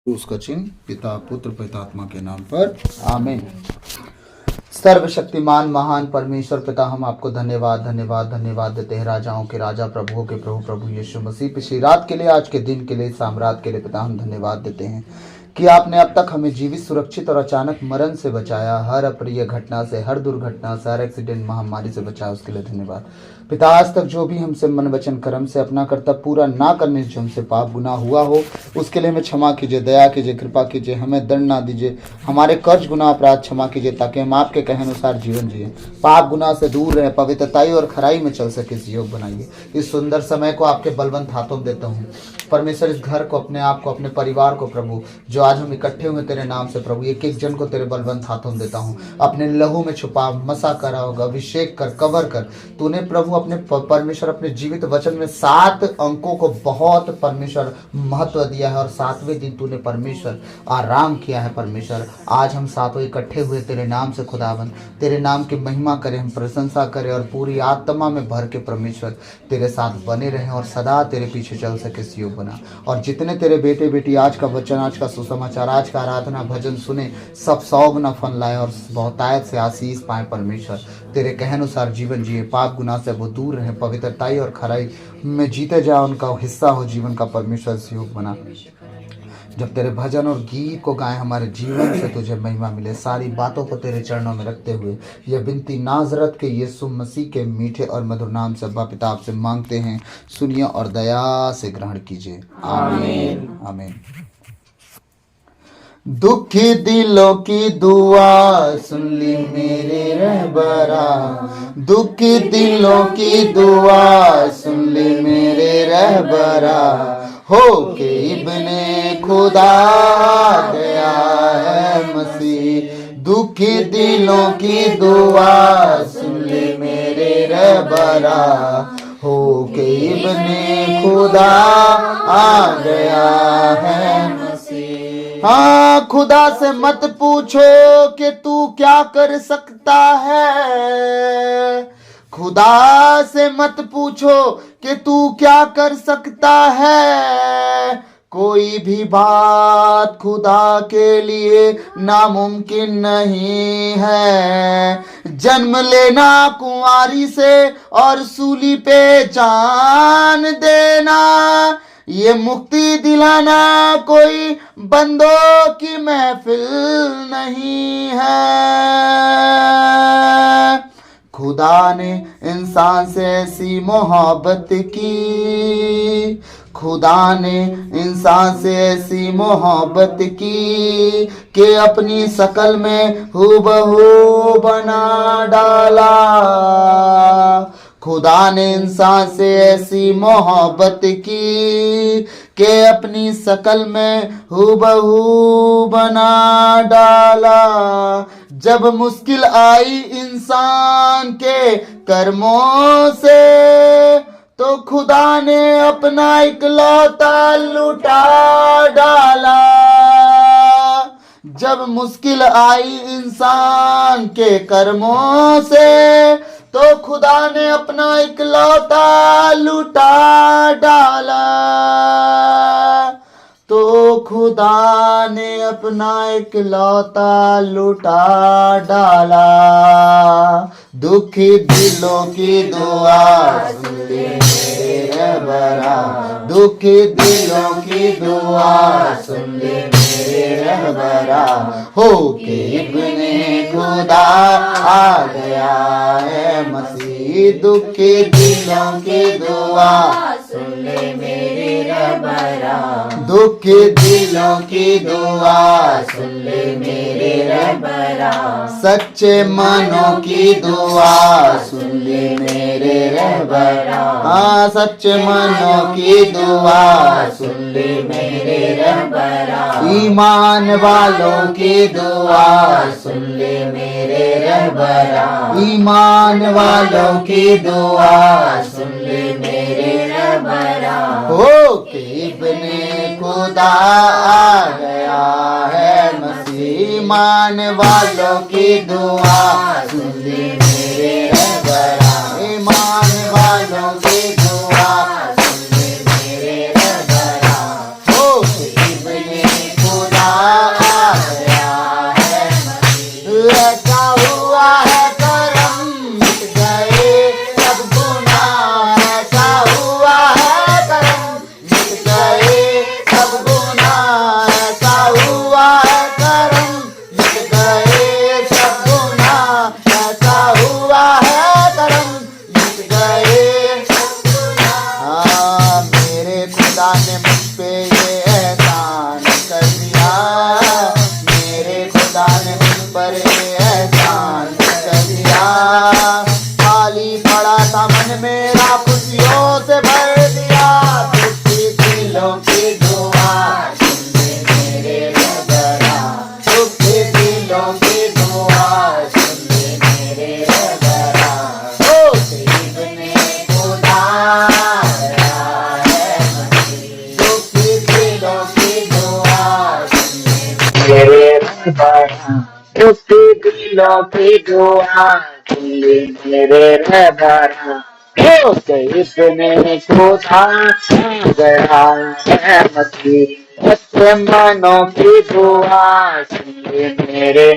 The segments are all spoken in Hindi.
उसका चिन्ह पिता पुत्र पवित्रात्मा के नाम पर आमीन। सर्वशक्तिमान महान परमेश्वर पिता, हम आपको धन्यवाद धन्यवाद धन्यवाद देते हैं। राजाओं के राजा, प्रभुओं के प्रभु, प्रभु यीशु मसीह, पिछली रात के लिए, आज के दिन के लिए, साम्राज्य के लिए पिता हम धन्यवाद देते हैं कि आपने अब तक हमें जीवित, सुरक्षित और अचानक मरण से बचाया। हर अप्रिय घटना से, हर दुर्घटना से, हर एक्सीडेंट, महामारी से बचाया, उसके लिए धन्यवाद पिता। आज तक जो भी हमसे मन वचन कर्म से अपना कर्तव्य पूरा ना करने से जो हमसे पाप गुनाह हुआ हो, उसके लिए हमें क्षमा कीजिए, दया कीजिए, कृपा कीजिए, हमें दंड ना दीजिए, हमारे कर्ज गुनाह अपराध क्षमा कीजिए, ताकि हम आपके कहे अनुसार जीवन जिए, पाप गुनाह से दूर रहे, पवित्रताई और खराई में चल सके। इस योग बनाइए। इस सुंदर समय को आपके बलवंत हाथों में देता हूँ परमेश्वर। इस घर को, अपने आप को, अपने परिवार को प्रभु, जो आज हम इकट्ठे हुए तेरे नाम से प्रभु, एक एक जन को तेरे बलवंत हाथों में देता हूँ। अपने लहू में छुपा, मसा करा होगा, अभिषेक कर, कवर कर। तूने प्रभु अपने परमेश्वर अपने जीवित वचन में 7 अंकों को बहुत परमेश्वर महत्व दिया है, और 7वें दिन तूने परमेश्वर आराम किया है। परमेश्वर आज हम सातों इकट्ठे हुए तेरे नाम से खुदावन, तेरे नाम की महिमा करें, हम प्रशंसा करें, और पूरी आत्मा में भर के परमेश्वर तेरे साथ बने रहें और सदा तेरे पीछे चल सके। इस योग बना, और जितने तेरे बेटे बेटी आज का वचन, आज का सुसमाचार, आज का आराधना भजन सुने, सब 100 गुना फल लाए और बहुतायत से आशीष पाए। परमेश्वर तेरे कहनुसार जीवन जिए, पाप गुनाह से वो दूर रहे, पवित्रताई और खराई में जीते जाए, उनका हिस्सा हो जीवन का। परमेश्वर इस योग बना, जब तेरे भजन और गीत को गाएं, हमारे जीवन से तुझे महिमा मिले। सारी बातों को तेरे चरणों में रखते हुए यह विनती नाजरत के यीशु मसीह के मीठे और मधुर नाम से अब्बा पिता आपसे मांगते हैं, सुनिए और दया से ग्रहण कीजिए। आमीन आमीन। दुखी दिलों की दुआ सुन ली मेरे रहबरा, दुखी दिलों की दुआ सुन ली मेरे रहबरा, हो के इब्ने खुदा गया है मसीह। दुखी दिलों की दुआ सुन ली मेरे रहबरा, हो के इब्ने खुदा आ गया है मसीह। हाँ, खुदा से मत पूछो कि तू क्या कर सकता है, खुदा से मत पूछो कि तू क्या कर सकता है। कोई भी बात खुदा के लिए नामुमकिन नहीं है। जन्म लेना कुंवारी से और सूली पे जान देना, ये मुक्ति दिलाना कोई बंदों की महफिल नहीं है। खुदा ने इंसान से ऐसी मोहब्बत की, खुदा ने इंसान से ऐसी मोहब्बत की कि अपनी शकल में हूबहू बना डाला। खुदा ने इंसान से ऐसी मोहब्बत की कि अपनी शकल में हूबहू बना डाला। जब मुश्किल आई इंसान के कर्मों से, तो खुदा ने अपना इकलौता लुटा डाला। जब मुश्किल आई इंसान के कर्मों से, तो खुदा ने अपना इकलौता लुटा डाला। तो खुदा ने अपना इकलौता लुटा डाला। दुखी दिलों की दुआ सुन ले मेरे रहबरा, दुखी दिलों की दुआ सुन ले मेरे रहबरा, हो के इब्ने खुदा आ गया है मसीह। दुखी दिलों की दुआ सुन ले मेरे रहबरा, दुखी दिलों की दुआ सुन ले मेरे रहबरा, सच्चे मनों की दुआ सुन ले मेरे रहबरा। हाँ, सच्चे मनों की दुआ सुन ले मेरे रहबरा, ईमान वालों की दुआ सुन ले मेरे रहबरा, ईमान वालों की दुआ सुन ले मेरे रहबरा, हो के इब्ने खुदा आ गया है मसीह। ईमान वालों की दुआ सुन ले मेरे रहबरा, ईमान वालों की दुआ सुन ले मेरे रहबरा, हो के इब्ने खुदा रहबरा, उसके दिलों की दुआ सुन ले मेरे रहबरा। हो इसने खुदा आ गया है मसीह, सच्चे मनों की दुआ सुन ले मेरे,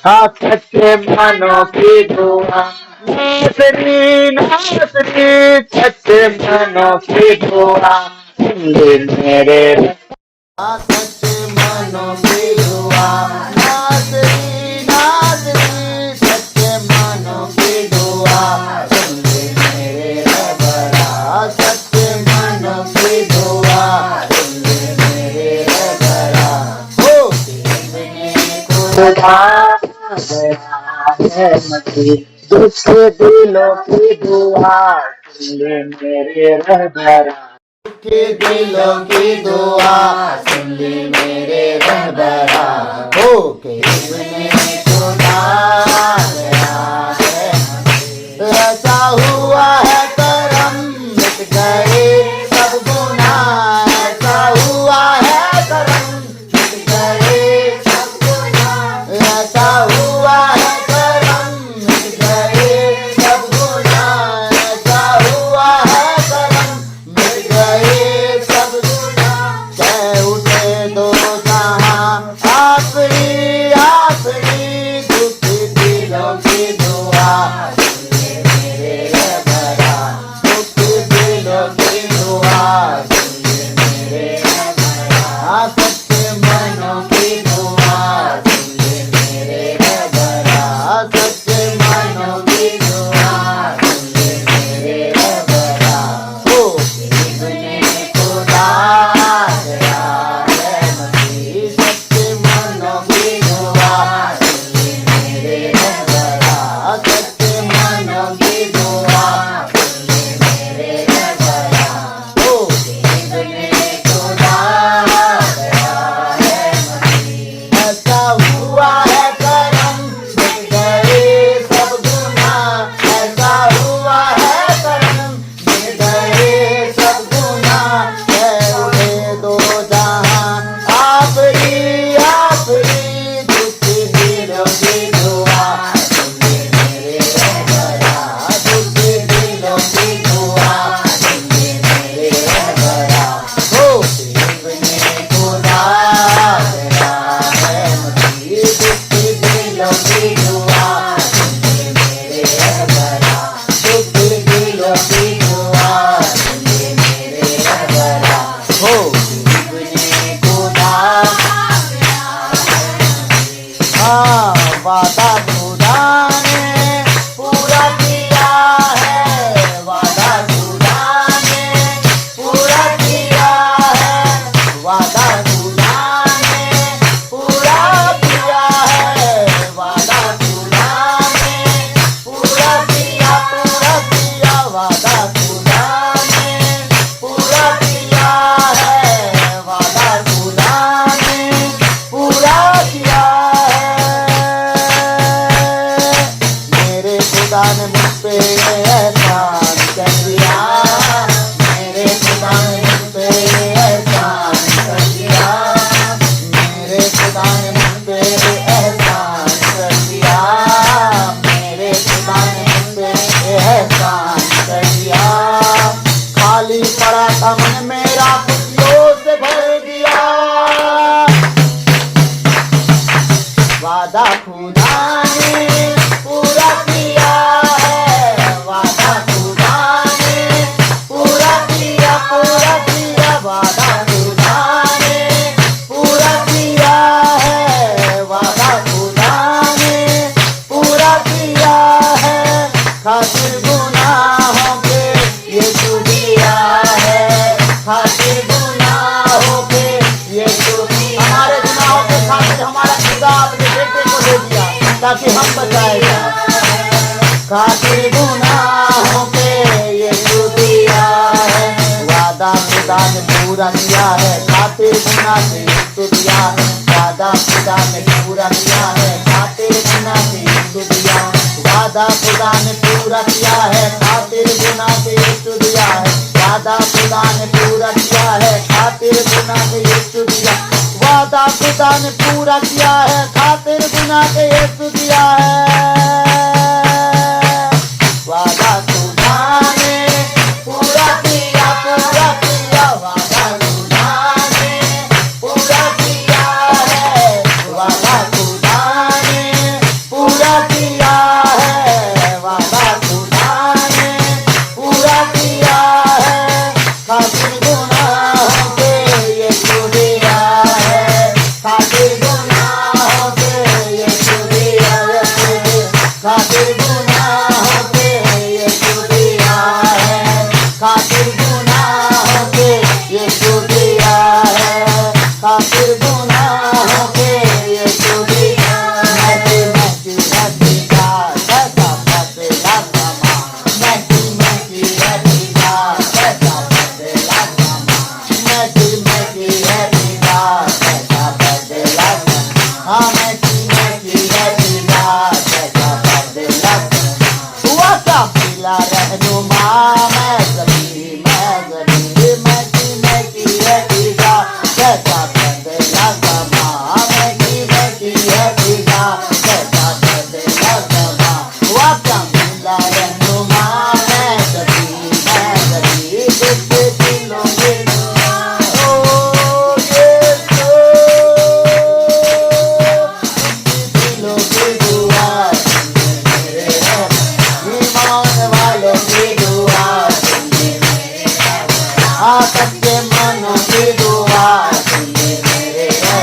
हाँ सच्चे मनों की दुआ। नासरी नासरी सच्चे मनों की दुआ सुन ले मेरे, सच्चे मनों की दुआ। नासरी नासरी सच्चे मनों की दुआ सुन ले मेरे रहबरा, सच्चे मनों की दुआ सुन ले मेरे रहबरा। हो खुदा आ गया है मसीह, दूसरे दिलों की दुआ सुन ले मेरे रहबरा। के दिलों की दुआ सुन ले मेरे रहबरा। हो के इसने खुदा गया है, ऐसा हुआ है करम मिट गए सब गुनाह, ऐसा हुआ है करम मिट गए सब गुनाह, ऐसा हुआ है करम मिट गए सब गुनाह, ऐसा हुआ है करम मिट गए सब गुनाह। कह उठे दो जहां आखिरी आखिरी दुखी दिलों की दुआ सुन ले मेरे रहबरा, दुखी दिलों की दुआ सुन ले मेरे रहबरा, सच्चे मनों की दुआ सुन ले मेरे रहबरा, सच्चे मनों की दुआ सुन ले मेरे रहबरा। हो इसने खुदा गया है मसीह, सच्चे मनों की दुआ सुन ले मेरे रहबरा, सच्चे मनों की दुआ सुन ले मेरे रहबरा। हो इसने खुदा गया है मसीह, ऐसा हुआ है करम मिट गए सब गुनाह, ऐसा हुआ है करम मिट गए सब गुनाह। कह उठे दो जहां आखिरी आखिरी दुखी दिलों की दुआ सुन ले मेरे रहबरा, दुखी दिलों की दुआ सुन ले मेरे रहबरा। हो इसने खुदा गया है मसीह, दुखी दिलों की दुआ सुन ले मेरे रहबरा, दुखी दिलों की दुआ सुन ले मेरे रहबरा। हो इसने खुदा, हाँ वादा खुदा ने पूरा किया है, वादा खुदा ने पूरा किया है, वादा खुदा ने पूरा किया है, वादा खुदा ने पूरा किया वादा खुदा ने पूरा किया है, वादा खुदा ने पूरा किया है। मेरे खुदा ने मुझ पे एहसान कर दिया, मेरे खुदा ने मुझ पे एहसान कर दिया, मेरे खुदा ने मुझ पे एहसान कर दिया, मेरे खुदा ने मुझ पे एहसान कर दिया। खाली पड़ा था मन मेरा खुशियों से भर दिया, वादा खुदा ने पूरा किया है, वादा खुदा ने पूरा किया वादा खुदा ने पूरा किया है, वादा खुदा ने पूरा किया है। खातिर गुनाहों के यीशु दिया है, खातिर गुनाहों के यीशु, हमारे गुनाहों के खातिर हमारा खुदा अपने बेटे को दे दिया ताकि हम बचाए जाए। खातिर गुनाहों के यीशु दिया है, वादा खुदा ने पूरा किया है, खातिर गुनाह से यीशु दिया है, वादा खुदा ने पूरा किया है, खातिर गुनाह से यीशु दिया, वादा खुदा ने पूरा किया है, खातिर गुनाह से यीशु दिया है, वादा खुदा ने पूरा किया है, खातिर गुनाह से यीशु दिया। वादा खुदा ने पूरा किया है, खातिर गुनाह के यीशु दिया है। वादा खुदा ने पूरा किया, वादा खुदा ने पूरा किया है, वादा खुदा ने पूरा किया है, वादा खुदा ने पूरा किया है। खातिर गुनाहों के यीशु दिया है, खातिर गुनाहों के यीशु दिया है, खातिर गुनाहों के यीशु दिया है, खातिर गुनाहों के यीशु दिया है, खातिर गुनाहों के यीशु दिया है। महकी रहती जात कैसा बदला समा, महकी रहती जात कैसा बदला समा, महकी रहती जात कैसा बदला समा, हाँ महकी रहती जात कैसा बदला समा। हुआ क्या मिला रहनुमा, मैं जबी महकी रहती जात कैसा बदला समा, महकी रहती जात कैसा बदला समा। हुआ क्या मिला रहनुमा, मैं जबी दुख दिलों में ओ यीशु, दिलों की दुआ मेरे है, ईमान वालों की दुआ मेरे है, सच्चे मनों की दुआ मेरे है,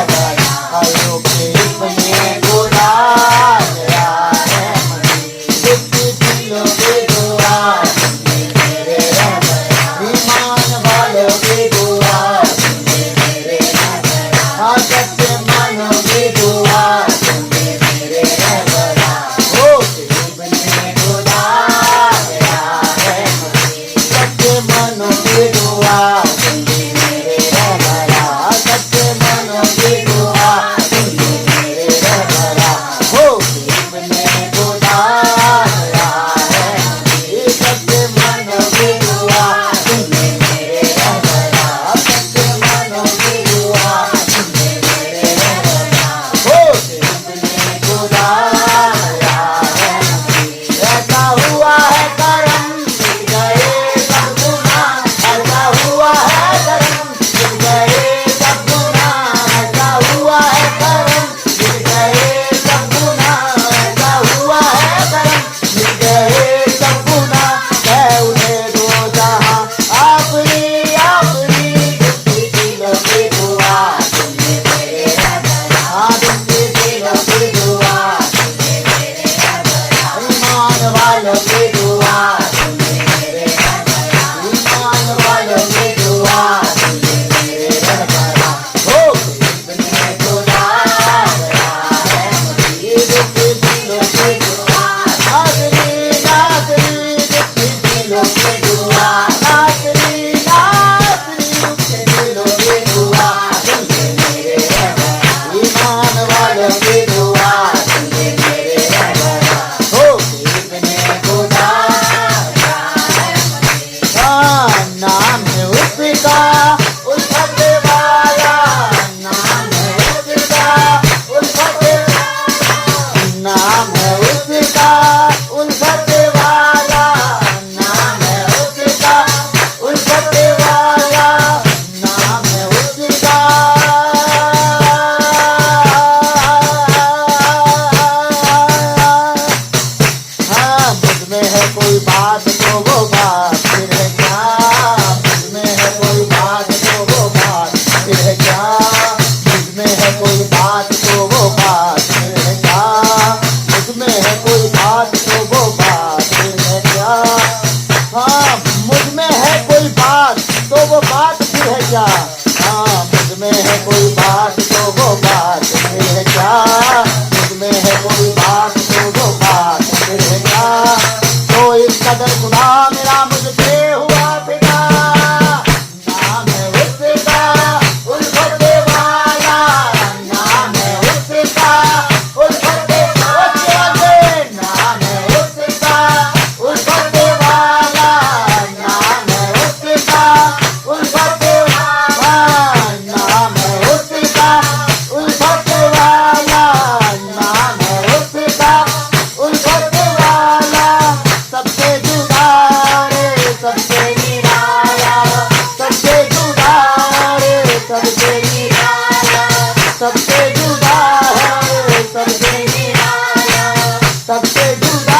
सबसे जुदा है, सबसे निराला, सबसे जुदा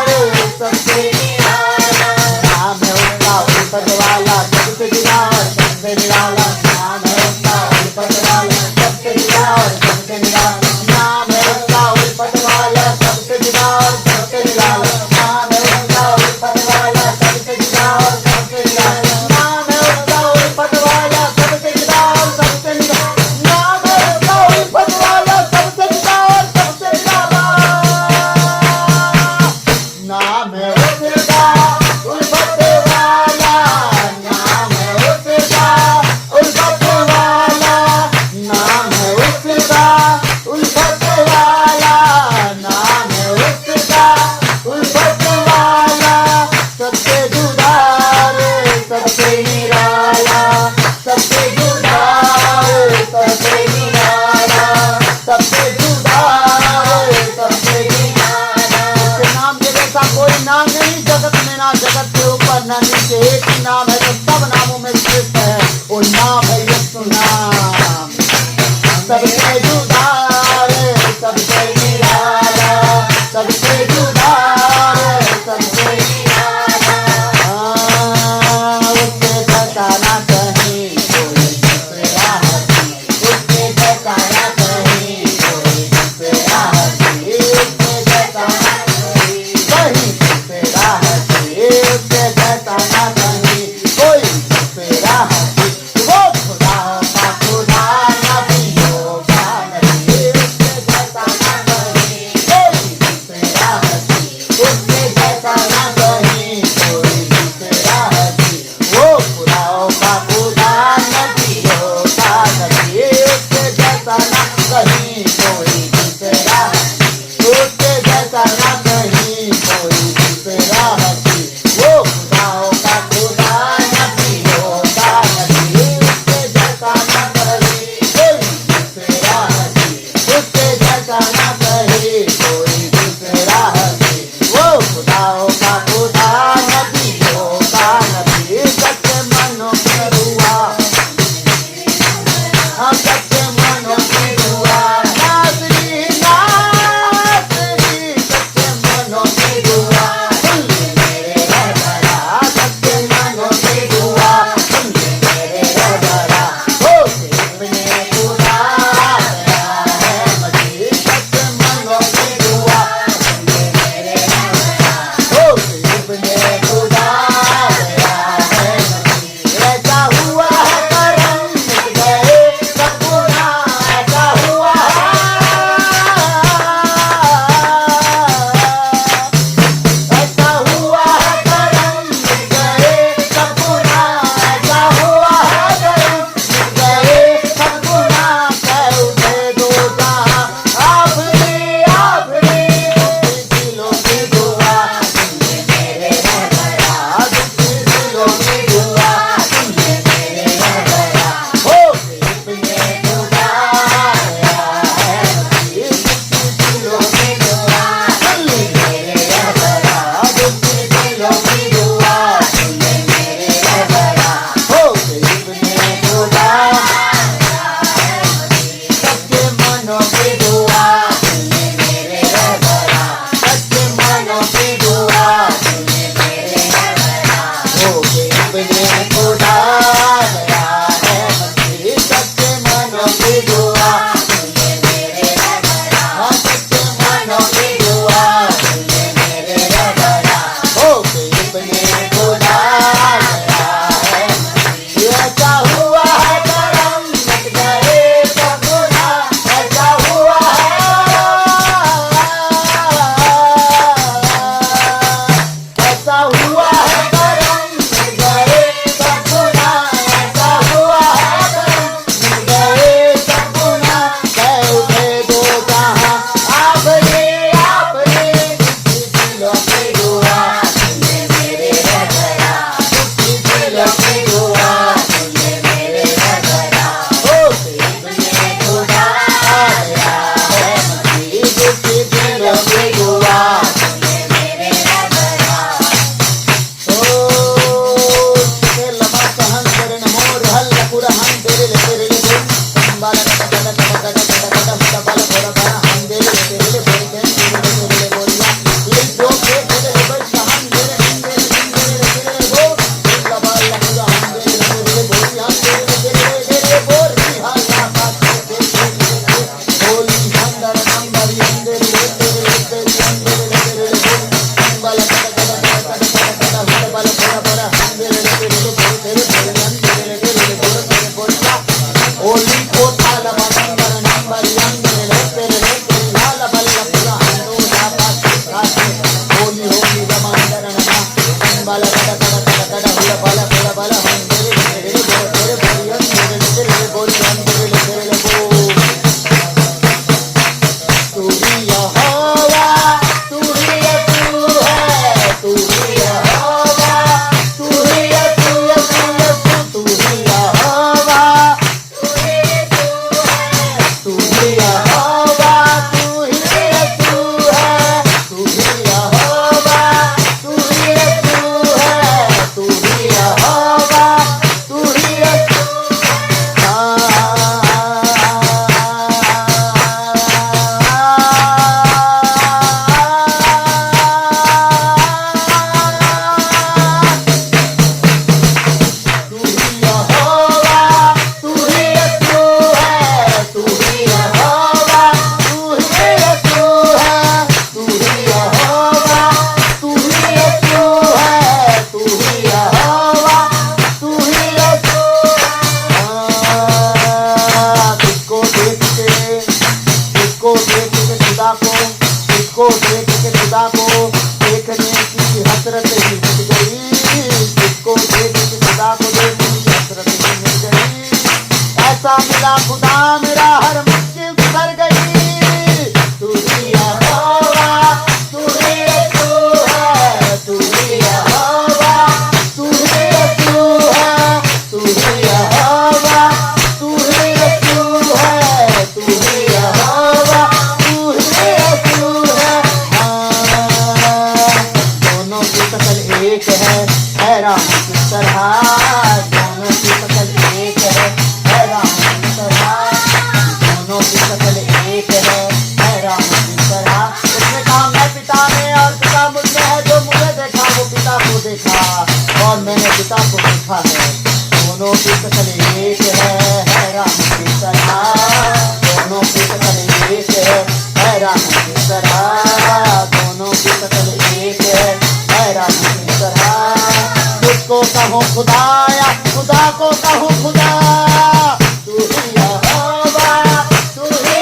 है, सबसे निराला। नाम है उसका उल्फत वाला, सबसे जुदा और सबसे निराला। नाम है उसका उल्फत वाला, सबसे जुदा और सबसे निराला। नाम है उसका उल्फत वाला, सबसे जुदा और सबसे निराला। नाम है उसका उल्फत वाला, सबसे जुदा और सबसे निराला। नाम है उसका उल्फत वाला, सबसे जुदा और सबसे निराला। नाम है उसका उल्फत वाला, सबसे जुदा और सबसे निराला। नाम है उसका उल्फत वाला, नाम है उसका उल्फत वाला। नाम है उसका उल्फत वाला, नाम है उसका उल्फत वाला। सबसे जुदा रे, सबसे निराला, सबसे जुदा रे, सबसे निराला, सबसे जुदा रे, सबसे निराला। उसके नाम के जैसा कोई नाम नहीं जगत में, ना जगत के ऊपर ना नीचे। एक ही नाम है जो सब नामों में श्रेष्ठ है, वो नाम है यीशु नाम। सबसे जुदा रे, सबसे निराला, सबसे जुदा रे, सबसे निराला। उसके जैसा ना कहीं कोई दूसरा हस्ती, उसके जैसा ना कहीं कोई दूसरा हस्ती, उसके जैसा ना कहीं दूसरा हस्ती, उसके जैसा ना कहीं कोई दूसरा हस्ती। वो खुदा का खुदा, नबियों का नबी, उसके जैसा ना कहीं कोई दूसरा हस्ती, उसके जैसा ना कहीं कोई दूसरा हस्ती। वो खुदाओं का खुदा, नबियों का नबी, उसके जैसा ना कहीं कोई दूसरा हस्ती, उसके जैसा ना कहीं कोई दूसरा हस्ती। वो खुदाओं का खुदा, नबियों का नबी, उसके जैसा ना कहीं कोई दूसरा हस्ती, उसके जैसा ना कहीं कोई दूसरा हस्ती। वो खुदाओं का खुदा, नबियों का नबी, सच्चे मनों की दुआ, हम सच्चे मनों की दुआ, नाज़री नाज़री, सच्चे मनों की दुआ, सुन ले मेरे रहबरा, सच्चे मनों की दुआ, सुन ले मेरे रहबरा। हो इब्ने खुदा आया है मसीह, सच्चे मनों की दुआ, सुन ले मेरे रहबरा। हो इब्ने खुदा आया है मसीह, ऐसा हुआ है करम, मिट गए सब गुनाह, ऐसा हुआ है, ऐसा हुआ है करम, मिट गए सब गुनाह, ऐसा हुआ है करम, मिट गए सब गुनाह। कह उठे दो जहां, आखिरी आखिरी दुखी दिलों की दुआ, सुन ले मेरे रहबरा, दुखी दिलों की दुआ, सुन ले मेरे रहबरा। हो इब्ने खुदा आया है मसीह, दुखी दिलों की दुआ, सुन ले मेरे रहबरा, दुखी दिलों की दुआ, सुन ले मेरे रहबरा। हो इब्ने खुदा आया है मसीह, सच्चे मनों की दुआ, सुन ले मेरे रहबरा, सच्चे मनों की दुआ, सुन ले मेरे रहबरा। हो इब्ने खुदा आया है मसीह, सच्चे मनों की दुआ, सुन ले मेरे रहबरा, सच्चे मनों की दुआ, सुन ले मेरे रहबरा। हो इब्ने खुदा आया है मसीह, ऐसा हुआ है करम, मिट गए सब गुनाह, ऐसा हुआ है, ऐसा हुआ है करम, मिट गए सब गुनाह, ऐसा हुआ है करम, मिट गए सब गुनाह। की शकल एक है राम की तरह। उसने कहा मैं पिता में और पिता मुझ में है, जो मुझे देखा वो पिता को देखा और मैंने पिता को देखा है। दोनों की शकल एक है राम की तरह। दोनों की शकल एक है राम की तरह। दोनों की शकल एक है राम की तरह। तुझको कहूँ खुदाया, खुदा को कहूँ खुदा, तू ही यहोवा, तू ही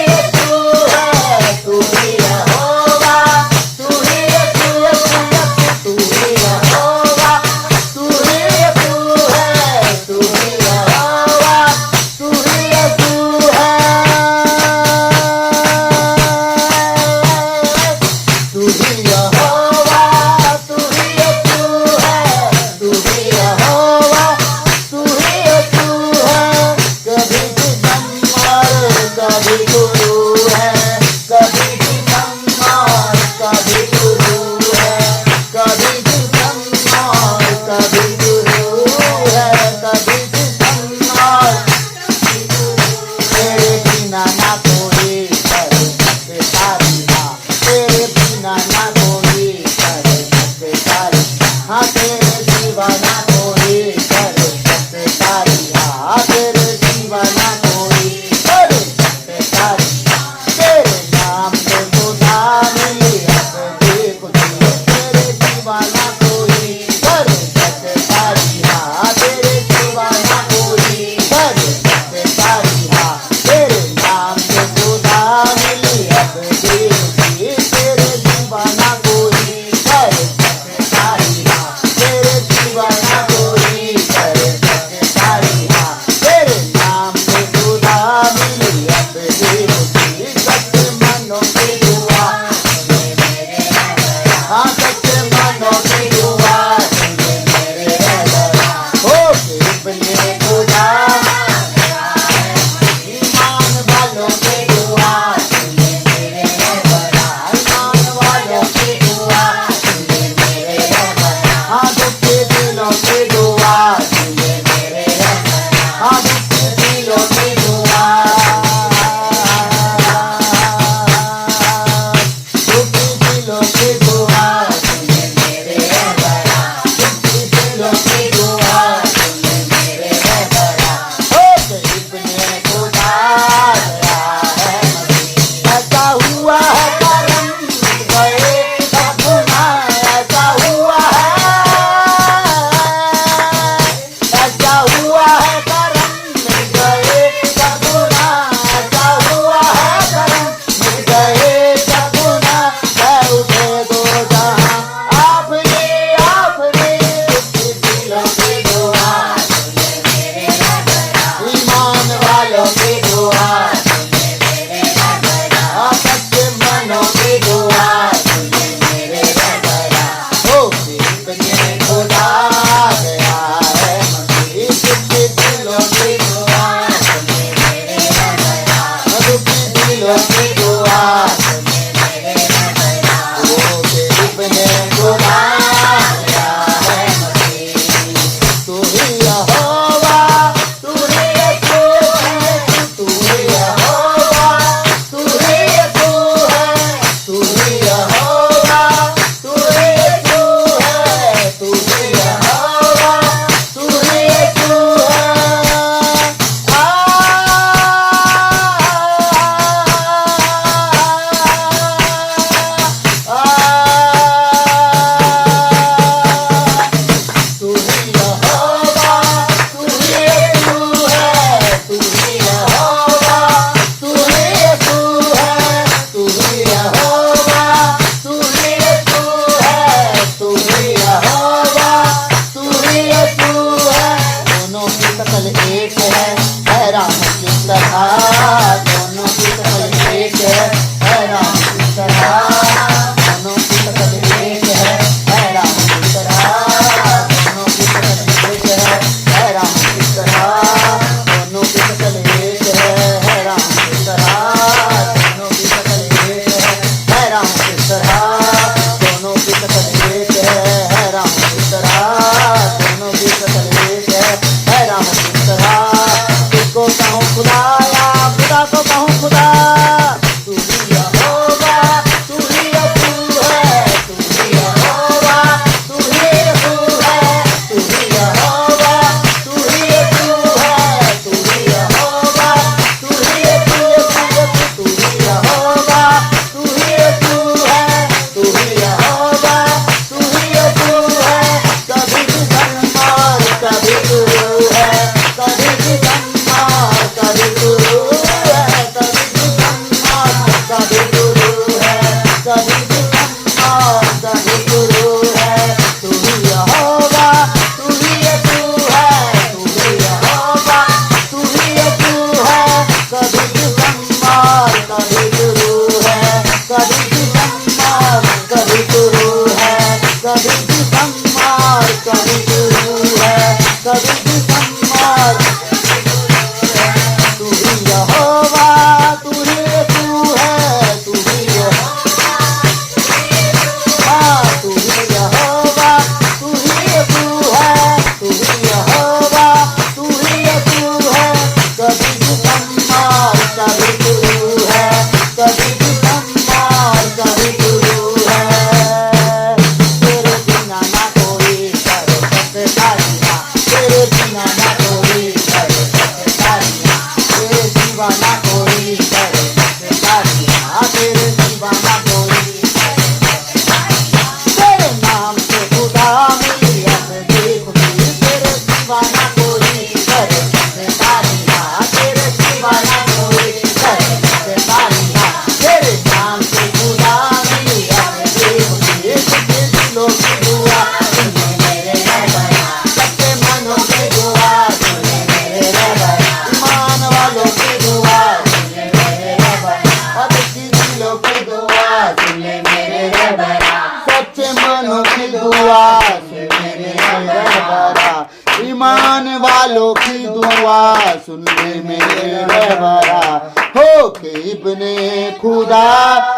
वालों की दुआ सुन ले मेरे रहबरा, सच्चे मनों की दुआ सुन मेरे रहबरा, ईमान वालों की दुआ सुन ले मेरे रहबरा, हो के इब्ने खुदा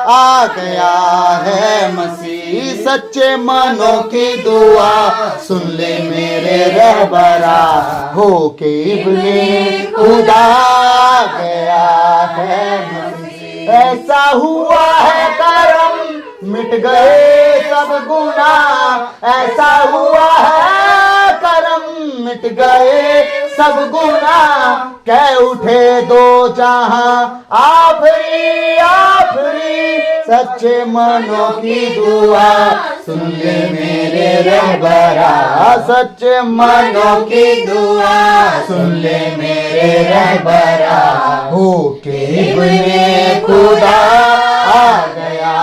आ गया है मसीह, सच्चे मनों की दुआ सुन ले मेरे रहबरा, हो के इब्ने खुदा आ गया है मसीह। ऐसा हुआ है करम मिट गए सब गुनाह, ऐसा हुआ है करम मिट गए सब गुनाह, कह उठे दो जहां आफरी आफरी, सच्चे मनों की दुआ सुन ले मेरे रहबरा, सच्चे मनों की दुआ सुन ले मेरे रहबरा, हो के इब्ने खुदा आ गया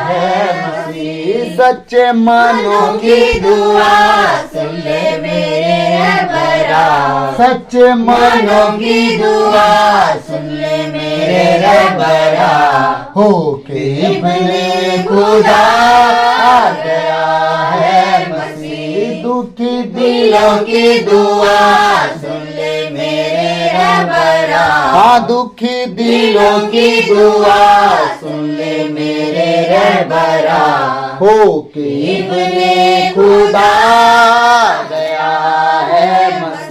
है मसीह, सच्चे मनों की दुआ सुन ले मेरे रहबरा, सच्चे मनों की दुआ सुन ले मेरे रहबरा, हो के इब्ने खुदा आ गया है मसीह, दुखी दिलों की दुआ सुन ले मेरे रहबरा, हाँ दुखी दिलों की दुआ सुन ले मेरे रहबरा, हो के इब्ने खुदा आ गया है मसीह।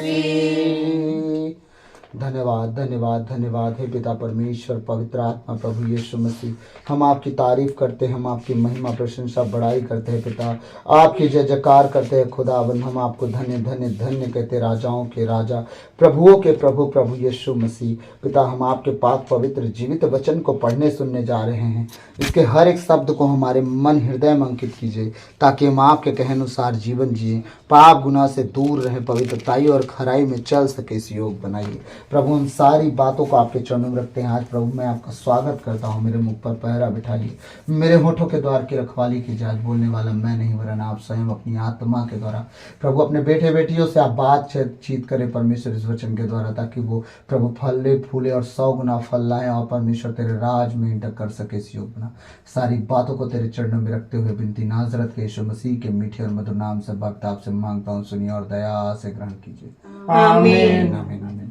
धन्यवाद धन्यवाद धन्यवाद हे पिता परमेश्वर, पवित्र आत्मा, प्रभु यीशु मसीह, हम आपकी तारीफ करते हैं, हम आपकी महिमा प्रशंसा बड़ाई करते हैं पिता, आपकी जय जयकार करते हैं खुदावंद, हम आपको धन्य धन्य धन्य कहते, राजाओं के राजा, प्रभुओं के प्रभु, प्रभु यीशु मसीह। पिता हम आपके पाक पवित्र जीवित वचन को पढ़ने सुनने जा रहे हैं, इसके हर एक शब्द को हमारे मन हृदय में अंकित कीजिए, ताकि हम आपके कहे अनुसार जीवन जिए, पाप गुनाह से दूर रहे, पवित्रताई और खराई में चल सके, इस योग बनाइए प्रभु। हम सारी बातों को आपके चरणों में रखते हैं। आज प्रभु मैं आपका स्वागत करता हूँ, मेरे मुख पर पहरा बिठाइए, मेरे होठों के द्वार की रखवाली कीजिए। आज बोलने वाला मैं नहीं वरन आप स्वयं अपनी आत्मा के द्वारा प्रभु अपने बेटे बेटियों से आप बातचीत करें परमेश्वर इस वचन के द्वारा, ताकि वो प्रभु फले फूले और 100 गुना फल लाए और परमेश्वर तेरे राज में इंटर कर सके इस योग बना। सारी बातों को तेरे चरणों में रखते हुए बिनती नाजरत के यीशु मसीह के मीठे और मधुर नाम से भक्त आपसे मांगता हूँ, सुनिए और दया से ग्रहण कीजिए। आमीन आमीन आमीन।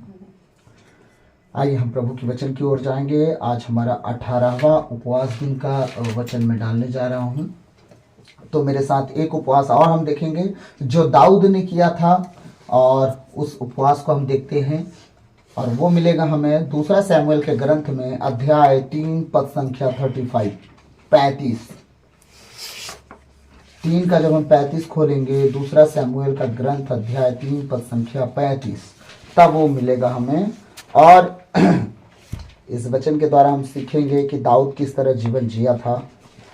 आइए हम प्रभु के वचन की ओर जाएंगे। आज हमारा 18वां उपवास दिन का वचन में डालने जा रहा हूँ। तो मेरे साथ एक उपवास और हम देखेंगे जो दाऊद ने किया था, और उस उपवास को हम देखते हैं, और वो मिलेगा हमें दूसरा शमूएल के ग्रंथ में अध्याय 3 पद संख्या 35 3 का जब हम 35 खोलेंगे, दूसरा शमूएल का ग्रंथ अध्याय 3 पद संख्या 35, तब वो मिलेगा हमें। और इस वचन के द्वारा हम सीखेंगे कि दाऊद किस तरह जीवन जिया था,